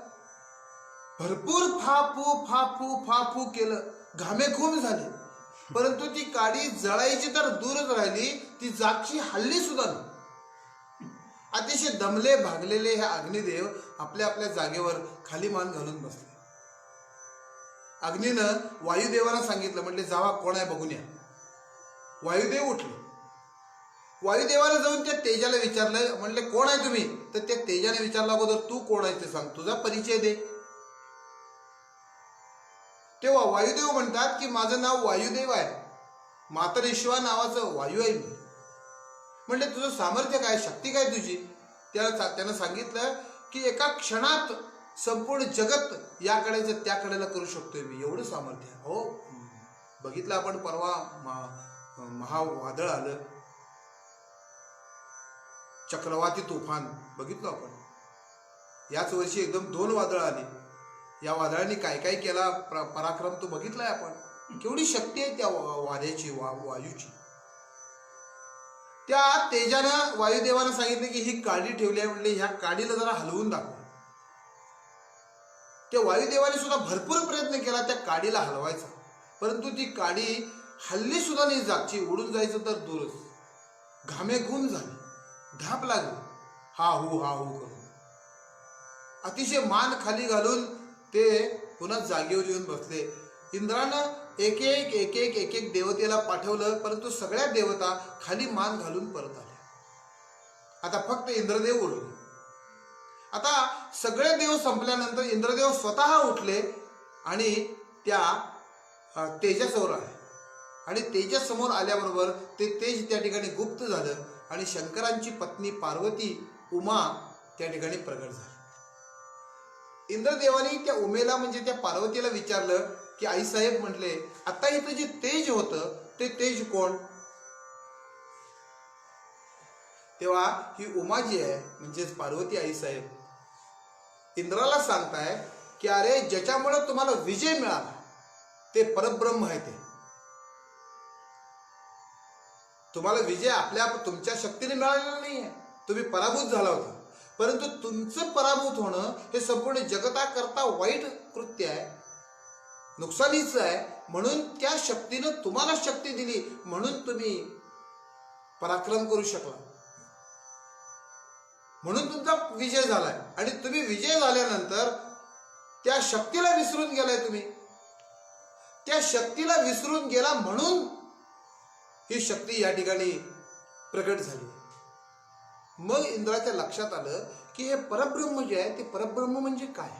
भरपूर फाफू फाफू फाफू केलं, घामेघूम झाले, परंतु ती काडी जळायची तर दूरच राहिली, ती जागची हल्ली सुद्धा नाही. अतिशय दमले भागलेले हे अग्निदेव आपल्या आपल्या जागेवर खाली मान घालून बसले. अग्नीनं वायुदेवाला सांगितलं, म्हटले जावा कोण आहे बघून या. वायुदेव उठले. वायुदेवाला जाऊन त्या तेजाला विचारलं, म्हटले कोण आहे तुम्ही? तर त्या तेजाने विचारलं अगोदर तू कोण आहे ते सांग, तुझा परिचय दे. तेव्हा वायुदेव म्हणतात की माझं नाव वायुदेव आहे, मातरिश्वा नावाचं वायू आहे मी. म्हणले तुझं सामर्थ्य काय, शक्ती काय तुझी? त्यानं सांगितलं की एका क्षणात संपूर्ण जगत याकडे त्याकडेला करू शकतोय मी, एवढं सामर्थ्य आहे. हो, बघितलं आपण परवा महावादळ आलं, चक्रवाती तुफान बघितलं आपण. याच वर्षी एकदम 2 वादळ आली. या वादळाने काय काय केला पराक्रम तो बघितलाय आपण. केवढी शक्ती आहे त्या वाऱ्याची, वायूची. त्या तेजानं वायुदेवानं सांगितलं की ही काडी ठेवली आहे, म्हणले ह्या काडीला जरा हलवून दाखव. त्या वायुदेवाने सुद्धा भरपूर प्रयत्न केला त्या काडीला हलवायचा, परंतु ती काडी हल्ली सुद्धा नाही जागची. उडून जायचं तर दूरच. घामे गुम झाली, धाप लागली, हा हू करून. अतिशय मान खाली घालून ते पुन्हा जागेवर येऊन बसले. इंद्रानं एक एक देवतेला पाठवलं, परंतु सगळ्या देवता खाली मान घालून परत आल्या. आता फक्त इंद्रदेव उरले. आता सगळे देव संपल्यानंतर इंद्रदेव स्वतः उठले आणि त्या तेजासमोर आले. आणि तेजासमोर आल्याबरोबर ते तेज त्या ठिकाणी गुप्त झालं आणि शंकरांची पत्नी पार्वती उमा त्या ठिकाणी प्रगट झाली. इंद्रदेवानी त्या उमेला म्हणजे त्या पार्वतीला विचारलं की आईसाहेब, म्हटले आता इथं जे तेज होतं ते तेज कोण? तेव्हा ही उमा जी आहे म्हणजेच पार्वती आईसाहेब इंद्राला सांगताय की अरे ज्याच्यामुळे तुम्हाला विजय मिळाला ते परब्रह्म आहे. ते तुम्हाला विजय तुमच्या शक्तीने मिळालेला नाहीये, तुम्ही पराभूत झाला होता. परंतु तुमचं पराभूत होणं हे संपूर्ण जगताकरता वाईट कृत्य आहे, नुकसानीचं आहे. म्हणून त्या शक्तीनं तुम्हाला शक्ती दिली, म्हणून तुम्ही पराक्रम करू शकला, म्हणून तुमचा विजय झालाय. आणि तुम्ही विजय झाल्यानंतर त्या शक्तीला विसरून गेलाय. तुम्ही त्या शक्तीला विसरून गेला म्हणून ही शक्ती या ठिकाणी प्रगट झाली. मग इंद्राच्या लक्षात आलं की हे परब्रह्म जे आहे ते परब्रह्म म्हणजे काय.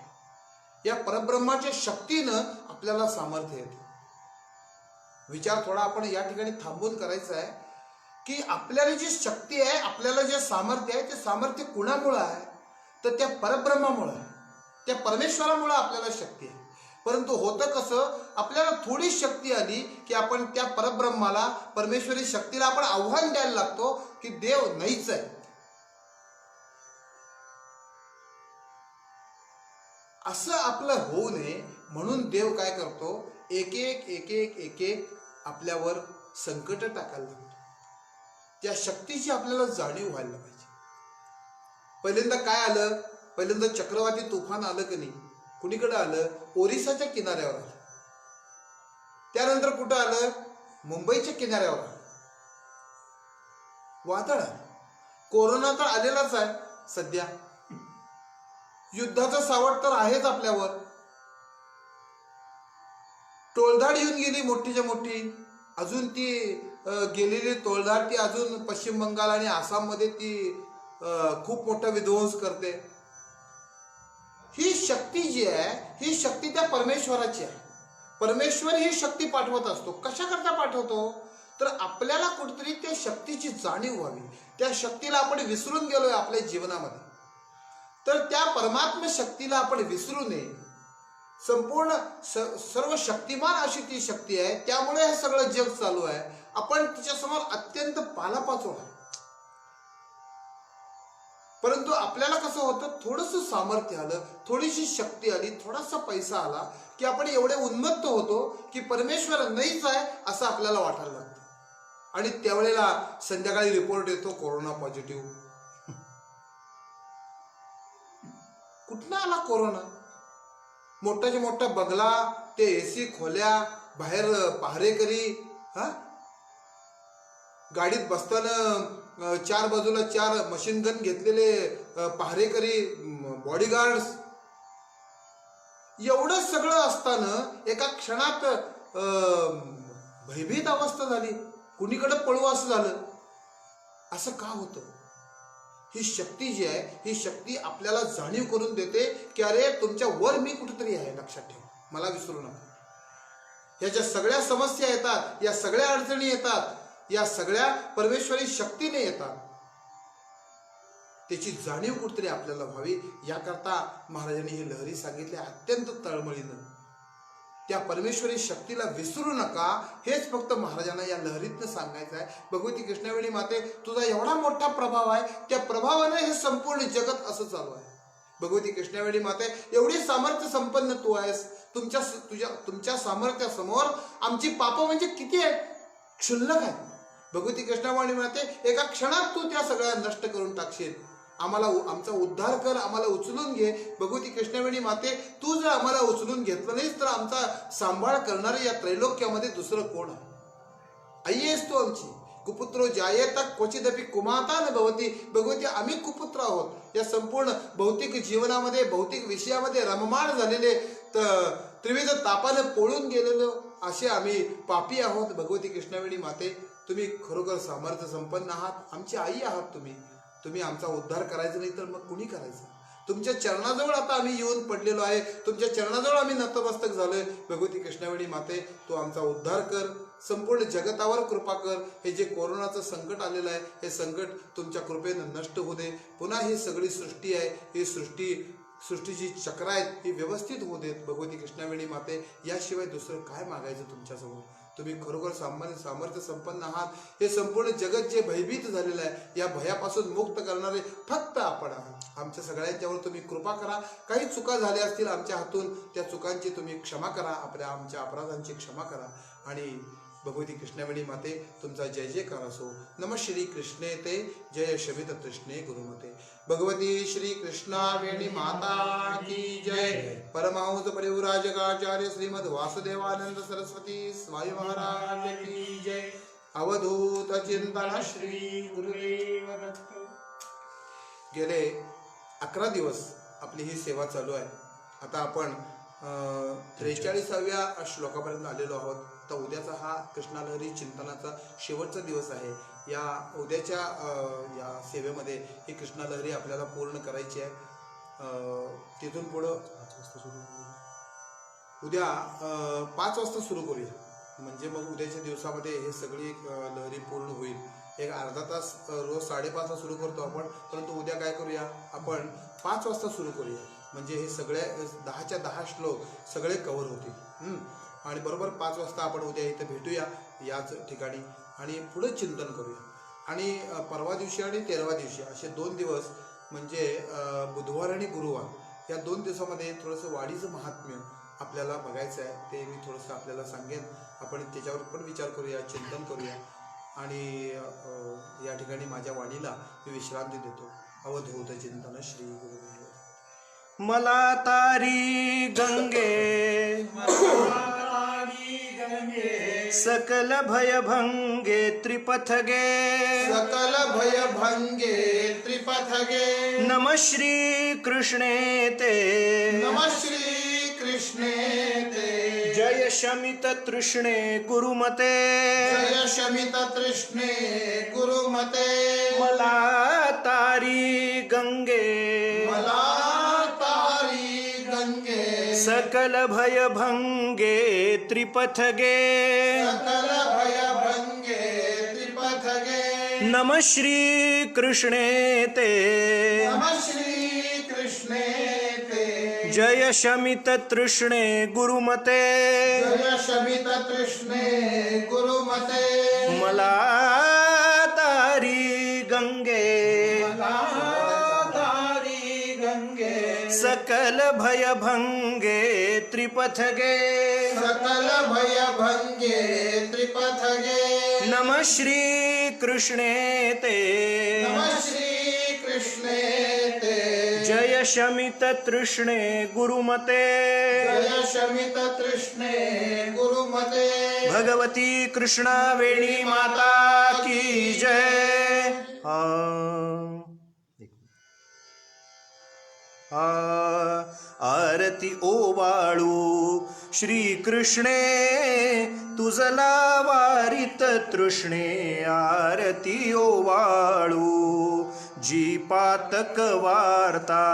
या परब्रह्माच्या शक्तीनं आपल्याला सामर्थ्य येतं. विचार थोडा आपण या ठिकाणी थांबून करायचा आहे की आपल्याला जी शक्ती आहे, आपल्याला जे सामर्थ्य आहे, ते सामर्थ्य कुणामुळे आहे? तर त्या परब्रह्मामुळे आहे, त्या परमेश्वरामुळे आपल्याला शक्ती आहे. परंतु होतं कसं, आपल्याला थोडी शक्ती आली की आपण त्या परब्रह्माला, परमेश्वरी शक्तीला आपण आव्हान द्यायला लागतो की देव नाहीच आहे. असं आपलं होऊ नये म्हणून देव काय करतो, एक एक आपल्यावर संकट टाकायला लागतो. त्या शक्तीची आपल्याला जाणीव व्हायला पाहिजे. पहिल्यांदा काय आलं, पहिल्यांदा चक्रवाती तुफान आलं की नाही, कुणीकडे आलं? ओरिसाच्या किनाऱ्यावर आलं. त्यानंतर कुठं आलं? मुंबईच्या किनाऱ्यावर आलं. वादळ आलं. कोरोना तर आलेलाच आहे सध्या, युद्धाचं सावट तर आहेच आपल्यावर. टोळधाड येऊन गेली मोठीच्या मोठी. अजून ती गेलेली टोळधाड ती अजून पश्चिम बंगाल आणि आसाममध्ये ती खूप मोठा विध्वंस करते. ही शक्ती जी आहे, ही शक्ती त्या परमेश्वराची आहे. परमेश्वर ही शक्ती पाठवत असतो. कशाकरता पाठवतो? तर आपल्याला कुठेतरी त्या शक्तीची जाणीव व्हावी. त्या शक्तीला आपण विसरून गेलोय आपल्या जीवनामध्ये, तर त्या परमात्म शक्तीला आपण विसरू नये. संपूर्ण सर्व शक्तिमान अशी ती शक्ती आहे, त्यामुळे हे सगळं जग चालू आहे. आपण तिच्यासमोर अत्यंत पालापाचोळ आहे. परंतु आपल्याला कसं होतं, थोडंसं सामर्थ्य आलं, थोडीशी शक्ती आली, थोडासा पैसा आला की आपण एवढे उन्मत्त होतो की परमेश्वर नाहीच आहे असं आपल्याला वाटायला लागतं. आणि त्यावेळेला संध्याकाळी रिपोर्ट येतो कोरोना पॉझिटिव्ह. कुठनं आला कोरोना? मोठाच्या मोठा बंगला, ते एसी खोल्या, बाहेर पहारेकरी, गाडीत बसताना 4 बाजूला 4 मशीन गन घेतलेले पहारेकरी, बॉडीगार्ड्स, एवढं सगळं असताना एका क्षणात भयभीत अवस्था झाली. कुणीकडे पळू असं झालं. असं का होतं? ही शक्ती जी आहे, ही शक्ती आपल्याला जाणीव करून देते की अरे तुमच्या वर मी कुठेतरी आहे, लक्षात ठेवा, मला विसरू नका. ह्या ज्या सगळ्या समस्या येतात, या सगळ्या अडचणी येतात, या सगळ्या परमेश्वरी शक्तीने येतात, त्याची जाणीव कुठतरी आपल्याला व्हावी याकरता महाराजांनी हे लहरी सांगितले अत्यंत तळमळीनं. त्या परमेश्वरी शक्तीला विसरू नका, हेच फक्त महाराजांना या लहरीतनं सांगायचं आहे. भगवती कृष्णावेणी माते, तुझा एवढा मोठा प्रभाव आहे, त्या प्रभावाने हे संपूर्ण जगत असं चालू आहे. भगवती कृष्णावेणी माते, एवढी सामर्थ्य संपन्न तू आहेस. तुमच्या सामर्थ्यासमोर आमची पाप म्हणजे किती आहे, क्षुल्लक आहे. भगवती कृष्णावेणी माते, एका क्षणात तू त्या सगळ्या नष्ट करून टाकशील. आम्हाला आमचा उद्धार कर, आम्हाला उचलून घे. भगवती कृष्णावेणी माते, तू जर आम्हाला उचलून घेतलं नाहीस तर आमचा सांभाळ करणारे या त्रैलोक्यामध्ये दुसरं कोण आहे. आई आहेस तू आमची. कुपुत्रो जायेता क्वचिदपि कुमाता न भवती. भगवती, आम्ही कुपुत्र आहोत. या संपूर्ण भौतिक जीवनामध्ये, भौतिक विषयामध्ये रममाण झालेले, त्रिविध तापानं पोळून गेलेलो असे आम्ही पापी आहोत. भगवती कृष्णावेणी माते, तुम्ही खरोखर सामर्थ्य संपन्न आहात. आमची आई आहात तुम्ही आमचा उद्धार करायचा नाही तर मग कुणी करायचं. तुमच्या चरणाजवळ आता आम्ही येऊन पडलेलो आहे, तुमच्या चरणाजवळ आम्ही नतमस्तक झालोय. भगवती कृष्णावेणी माते, तू आमचा उद्धार कर, संपूर्ण जगतावर कृपा कर. हे जे कोरोनाचं संकट आलेलं आहे, हे संकट तुमच्या कृपेनं नष्ट होऊ दे. पुन्हा ही सगळी सृष्टी आहे, ही सृष्टीची चक्र आहेत, ही व्यवस्थित होऊ देत. भगवती कृष्णावेणी माते, याशिवाय दुसरं काय मागायचं तुमच्यासमोर. तुम्ही खरोखर सामर्थ्य संपन्न आहात. हे संपूर्ण जगत जे भयभीत झालेलं आहे, या भयापासून मुक्त करणारे फक्त आपण आहात. आमच्या सगळ्यांच्यावर तुम्ही कृपा करा. काही चुका झाल्या असतील आमच्या हातून, त्या चुकांची तुम्ही क्षमा करा, आमच्या अपराधांची क्षमा करा. आणि भगवती कृष्णावेणी माते, तुमचा जय जयकार असो. नमः श्री कृष्णे ते, जय शमित कृष्णे गुरुमते. भगवती श्री कृष्णावेणी माता की जय. परमहंस परिव्राजकाचार्य श्रीमद वासुदेवानंद सरस्वती स्वामी महाराज की जय. अवधूत चिंतन श्री गुरुदेव दत्त. गेले 11 दिवस आपली ही सेवा चालू आहे. आता आपण 43व्या श्लोकापर्यंत आलेलो आहोत. आता उद्याचा हा कृष्णालहरी चिंतनाचा शेवटचा दिवस आहे. या उद्याच्या या सेवेमध्ये ही कृष्णालहरी आपल्याला पूर्ण करायची आहे. तिथून पुढं उद्या 5 वाजता सुरू करूया. म्हणजे मग उद्याच्या दिवसामध्ये हे सगळी लहरी पूर्ण होईल. एक अर्धा तास रोज 5:30ला सुरू करतो आपण, परंतु उद्या काय करूया, आपण 5 वाजता सुरू करूया. म्हणजे हे सगळे 10च्या 10 श्लोक सगळे कव्हर होतील. आणि बरोबर 5 वाजता आपण उद्या इथं भेटूया याच ठिकाणी आणि पुढे चिंतन करूया. आणि परवा दिवशी आणि 13व्या दिवशी असे 2 दिवस, म्हणजे बुधवार आणि गुरुवार, या 2 दिवसामध्ये थोडंसं वाडीचं महात्म्य आपल्याला बघायचं आहे. ते मी थोडंसं आपल्याला सांगेन. आपण त्याच्यावर पण विचार करूया, चिंतन करूया. आणि या ठिकाणी माझ्या वाणीला मी विश्रांती देतो. अवधूत चिंतन श्री गुरुदेव. मला तारी गंगे सकल भय भंगे त्रिपथगे. सकल भय भंगे त्रिपथगे. नमः श्री कृष्णे ते, नमः श्री कृष्णे ते. जय शमित तृष्णे गुरुमते. जय शमित तृष्णे गुरुमते. मला तारी गंगे, मला तारी गंगे. सकल भय भंगे त्रिपथगे. सकल भय भंगे त्रिपथगे. नमः श्री कृष्णे ते, नमः श्री कृष्णे ते. जय शमित तृष्णे गुरुमते. जय शमित तृष्णे गुरुमते. मला तारी गंगे, मला तारी गंगे. सकल भय भंगे त्रिपथगे. सकल भय भंगे त्रिपथगे. नमः श्री कृष्णे ते, नमः श्री कृष्णे ते. जय शमित तृष्णे गुरुमते. जय शमित तृष्णे गुरुमते. भगवती कृष्णावेणी माता की जय. आरती ओवाळू श्री कृष्णे, तुझला वारित तृष्णे. आरती ओवाळू जी पातक वार्ता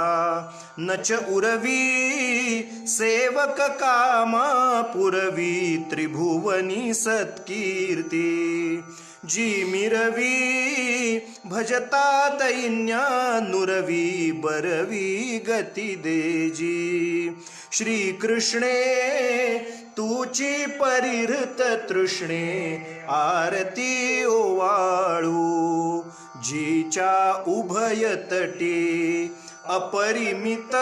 न च उरवी सेवक कामा पुरवी त्रिभुवनी सत्कीर्ती जी मिरवी भजता दैन्या नुरवी बरवी गती देजी श्री कृष्णे तुची परिहृत तृष्णे आरती ओवाळू जीच्या उभय तटी अपरिमित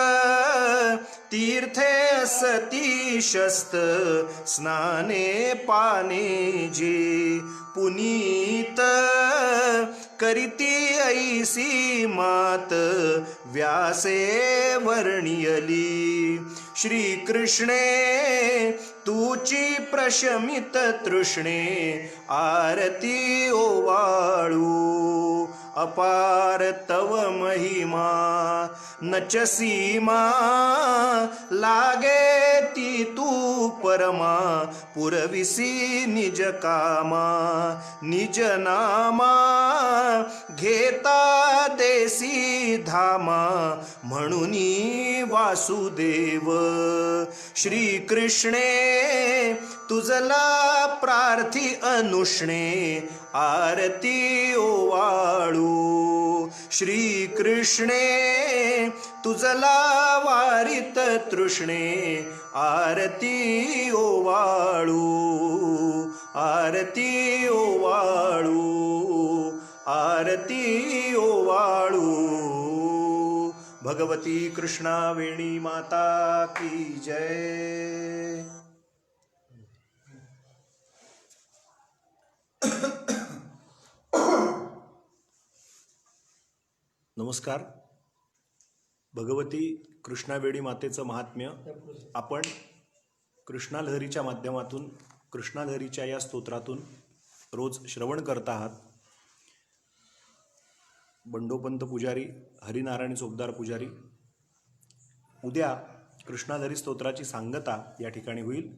तीर्थे सती शस्त स्नाने पाने जी पुनीत करीती ऐसी मात व्यासे वर्णियली श्री कृष्णे तुची प्रशमित तृष्णे आरती ओवाळू अपार तव महिमा नच सीमा लागे ती तू परमा पुरविसी निज कामा निज नामा घेता देसी धामा म्हणूनी वासुदेव श्री कृष्णे तुझला प्रार्थी अनुष्णे आरती ओवाळू श्री कृष्णे तुझला वारित तृष्णे आरती ओवाळू आरती ओवाळू आरती ओवाळू भगवती कृष्णा वेणी माता की जय. नमस्कार. भगवती कृष्णावेणी मातेचं महात्म्य आपण कृष्णालहरीच्या माध्यमातून कृष्णालहरीच्या या स्तोत्रातून रोज श्रवण करत आहात. बंडोपंत पुजारी, हरिनारायण चोपदार पुजारी. उद्या कृष्णालहरी स्तोत्राची सांगता या ठिकाणी होईल.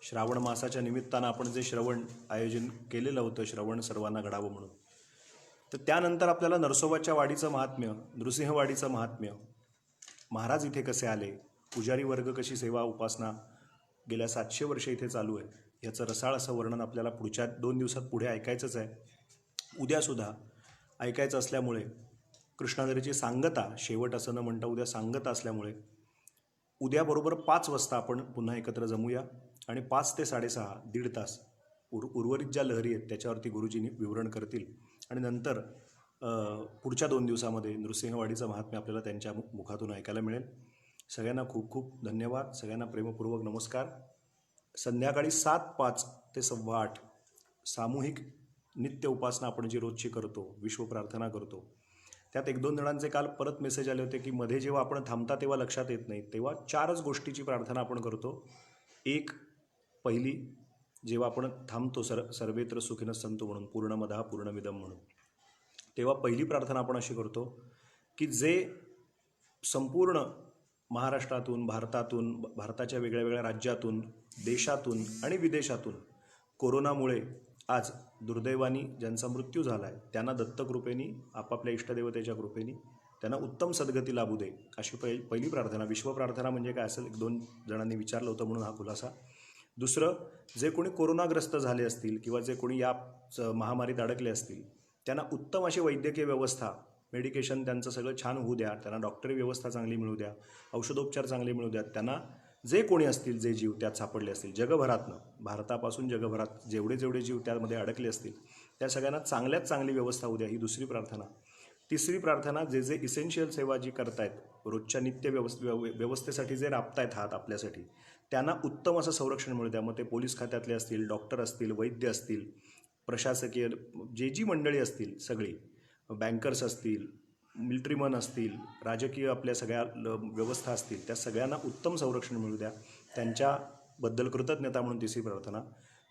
श्रावण मासाच्या निमित्तानं आपण जे श्रवण आयोजन केलेलं होतं, श्रवण सर्वांना घडावं म्हणून, तर त्यानंतर आपल्याला नरसोबाच्या वाडीचं महात्म्य, नृसिंहवाडीचं महात्म्य, महाराज इथे कसे आले, पुजारी वर्ग कशी सेवा उपासना गेल्या 700 वर्ष इथे चालू आहे, याचं रसाळ असं वर्णन आपल्याला पुढच्या 2 दिवसात पुढे ऐकायचंच आहे. उद्यासुद्धा ऐकायचं असल्यामुळे कृष्णालहरीची सांगता, शेवट असं न म्हणता उद्या सांगता असल्यामुळे उद्याबरोबर 5 वाजता आपण पुन्हा एकत्र जमूया आणि 5 ते 6:30 दीड तास उर्वरित ज्या लहरी आहेत त्याच्यावरती गुरुजींनी विवरण करतील आणि नंतर पुढच्या 2 दिवसामध्ये नृसिंहवाडीचं महात्म्य आपल्याला त्यांच्या मुखातून ऐकायला मिळेल. सगळ्यांना खूप खूप धन्यवाद. सगळ्यांना प्रेमपूर्वक नमस्कार. संध्याकाळी 7:05 ते 8:15 सामूहिक नित्य उपासना आपण जी रोजची करतो, विश्वप्रार्थना करतो, त्यात 1-2 जणांचे काल परत मेसेज आले होते की मध्ये जेव्हा आपण थांबता तेव्हा लक्षात येत नाही, तेव्हा 4च गोष्टीची प्रार्थना आपण करतो. एक, पहिली, जेव्हा आपण थांबतो सर्वेत्र सुखिनः सन्तु म्हणून, पूर्णमदः पूर्णमिदं म्हणून, तेव्हा पहिली प्रार्थना आपण अशी करतो की जे संपूर्ण महाराष्ट्रातून, भारतातून, भारताच्या वेगळ्या वेगळ्या राज्यातून, देशातून आणि विदेशातून कोरोनामुळे आज दुर्दैवाने ज्यांचा मृत्यू झाला आहे त्यांना दत्तकृपेनी, आपापल्या इष्टदेवतेच्या कृपेनी त्यांना उत्तम सद्गती लाभू दे, अशी पहिली प्रार्थना. विश्वप्रार्थना म्हणजे काय असेल, 1-2 जणांनी विचारलं होतं म्हणून हा खुलासा. दुसरं, जे कोणी कोरोनाग्रस्त झाले असतील किंवा जे कोणी या महामारीत अडकले असतील त्यांना उत्तम अशी वैद्यकीय व्यवस्था, मेडिकेशन त्यांचं सगळं छान होऊ द्या, त्यांना डॉक्टरी व्यवस्था चांगली मिळू द्या, औषधोपचार चांगले मिळू द्या. त्यांना जे कोणी असतील, जे जीव त्यात सापडले असतील जगभरातनं, भारतापासून जगभरात जेवढे जीव त्यामध्ये अडकले असतील त्या सगळ्यांना चांगल्यात चांगली व्यवस्था होऊ द्या, ही दुसरी प्रार्थना. तिसरी प्रार्थना, जे इसेन्शियल सेवा जी करतायत, रोजच्या नित्य व्यवस्थेसाठी जे राबतायत हात आपल्यासाठी, त्यांना उत्तम असं संरक्षण मिळू द्या. मग ते पोलीस खात्यातले असतील, डॉक्टर असतील, वैद्य असतील, प्रशासकीय जी मंडळी असतील सगळी, बँकर्स असतील, मिलिटरीमन असतील, राजकीय आपल्या सगळ्या व्यवस्था असतील, त्या सगळ्यांना उत्तम संरक्षण मिळू द्या, त्यांच्याबद्दल कृतज्ञता म्हणून तिसरी प्रार्थना.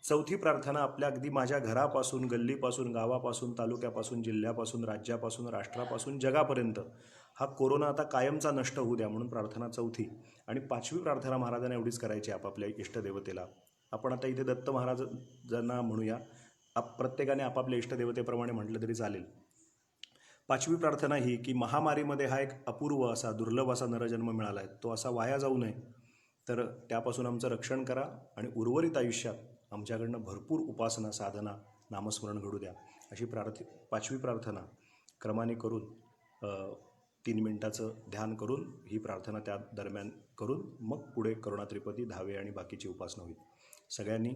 चौथी प्रार्थना, आपल्या अगदी माझ्या घरापासून, गल्लीपासून, गावापासून, तालुक्यापासून, जिल्ह्यापासून, राज्यापासून, राष्ट्रापासून, जगापर्यंत हा कोरोना आता कायमचा नष्ट होऊ द्या म्हणून प्रार्थना चौथी. आणि 5वी प्रार्थना महाराजांना एवढीच करायची आपापल्या इष्टदेवतेला. आपण आता इथे दत्त महाराजांना म्हणूया, प्रत्येकाने आपापल्या इष्टदेवतेप्रमाणे म्हटलं तरी चालेल. पाचवी प्रार्थना ही की महामारीमध्ये हा एक अपूर्व असा दुर्लभ असा नरजन्म मिळाला आहे, तो असा वाया जाऊ नये, तर त्यापासून आमचं रक्षण करा आणि उर्वरित आयुष्यात आमच्याकडनं भरपूर उपासना साधना नामस्मरण घडू द्या, अशी पाचवी प्रार्थना क्रमाने करून 3 मिनिटाचं ध्यान करून ही प्रार्थना त्या दरम्यान करून मग पुढे करुणा त्रिपदी, धावे आणि बाकीची उपासना होईल. सगळ्यांनी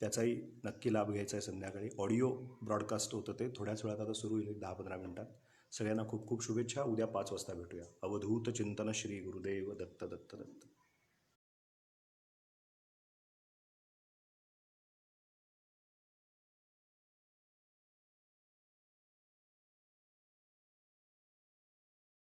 त्याचाही नक्की लाभ घ्यायचा आहे. संध्याकाळी ऑडिओ ब्रॉडकास्ट होतं, ते थोड्याच वेळात आता सुरू होईल, 10-15 मिनिटात. सगळ्यांना खूप खूप शुभेच्छा. उद्या 5 वाजता भेटूया. अवधूत चिंतन श्री गुरुदेव दत्त दत्त दत्त.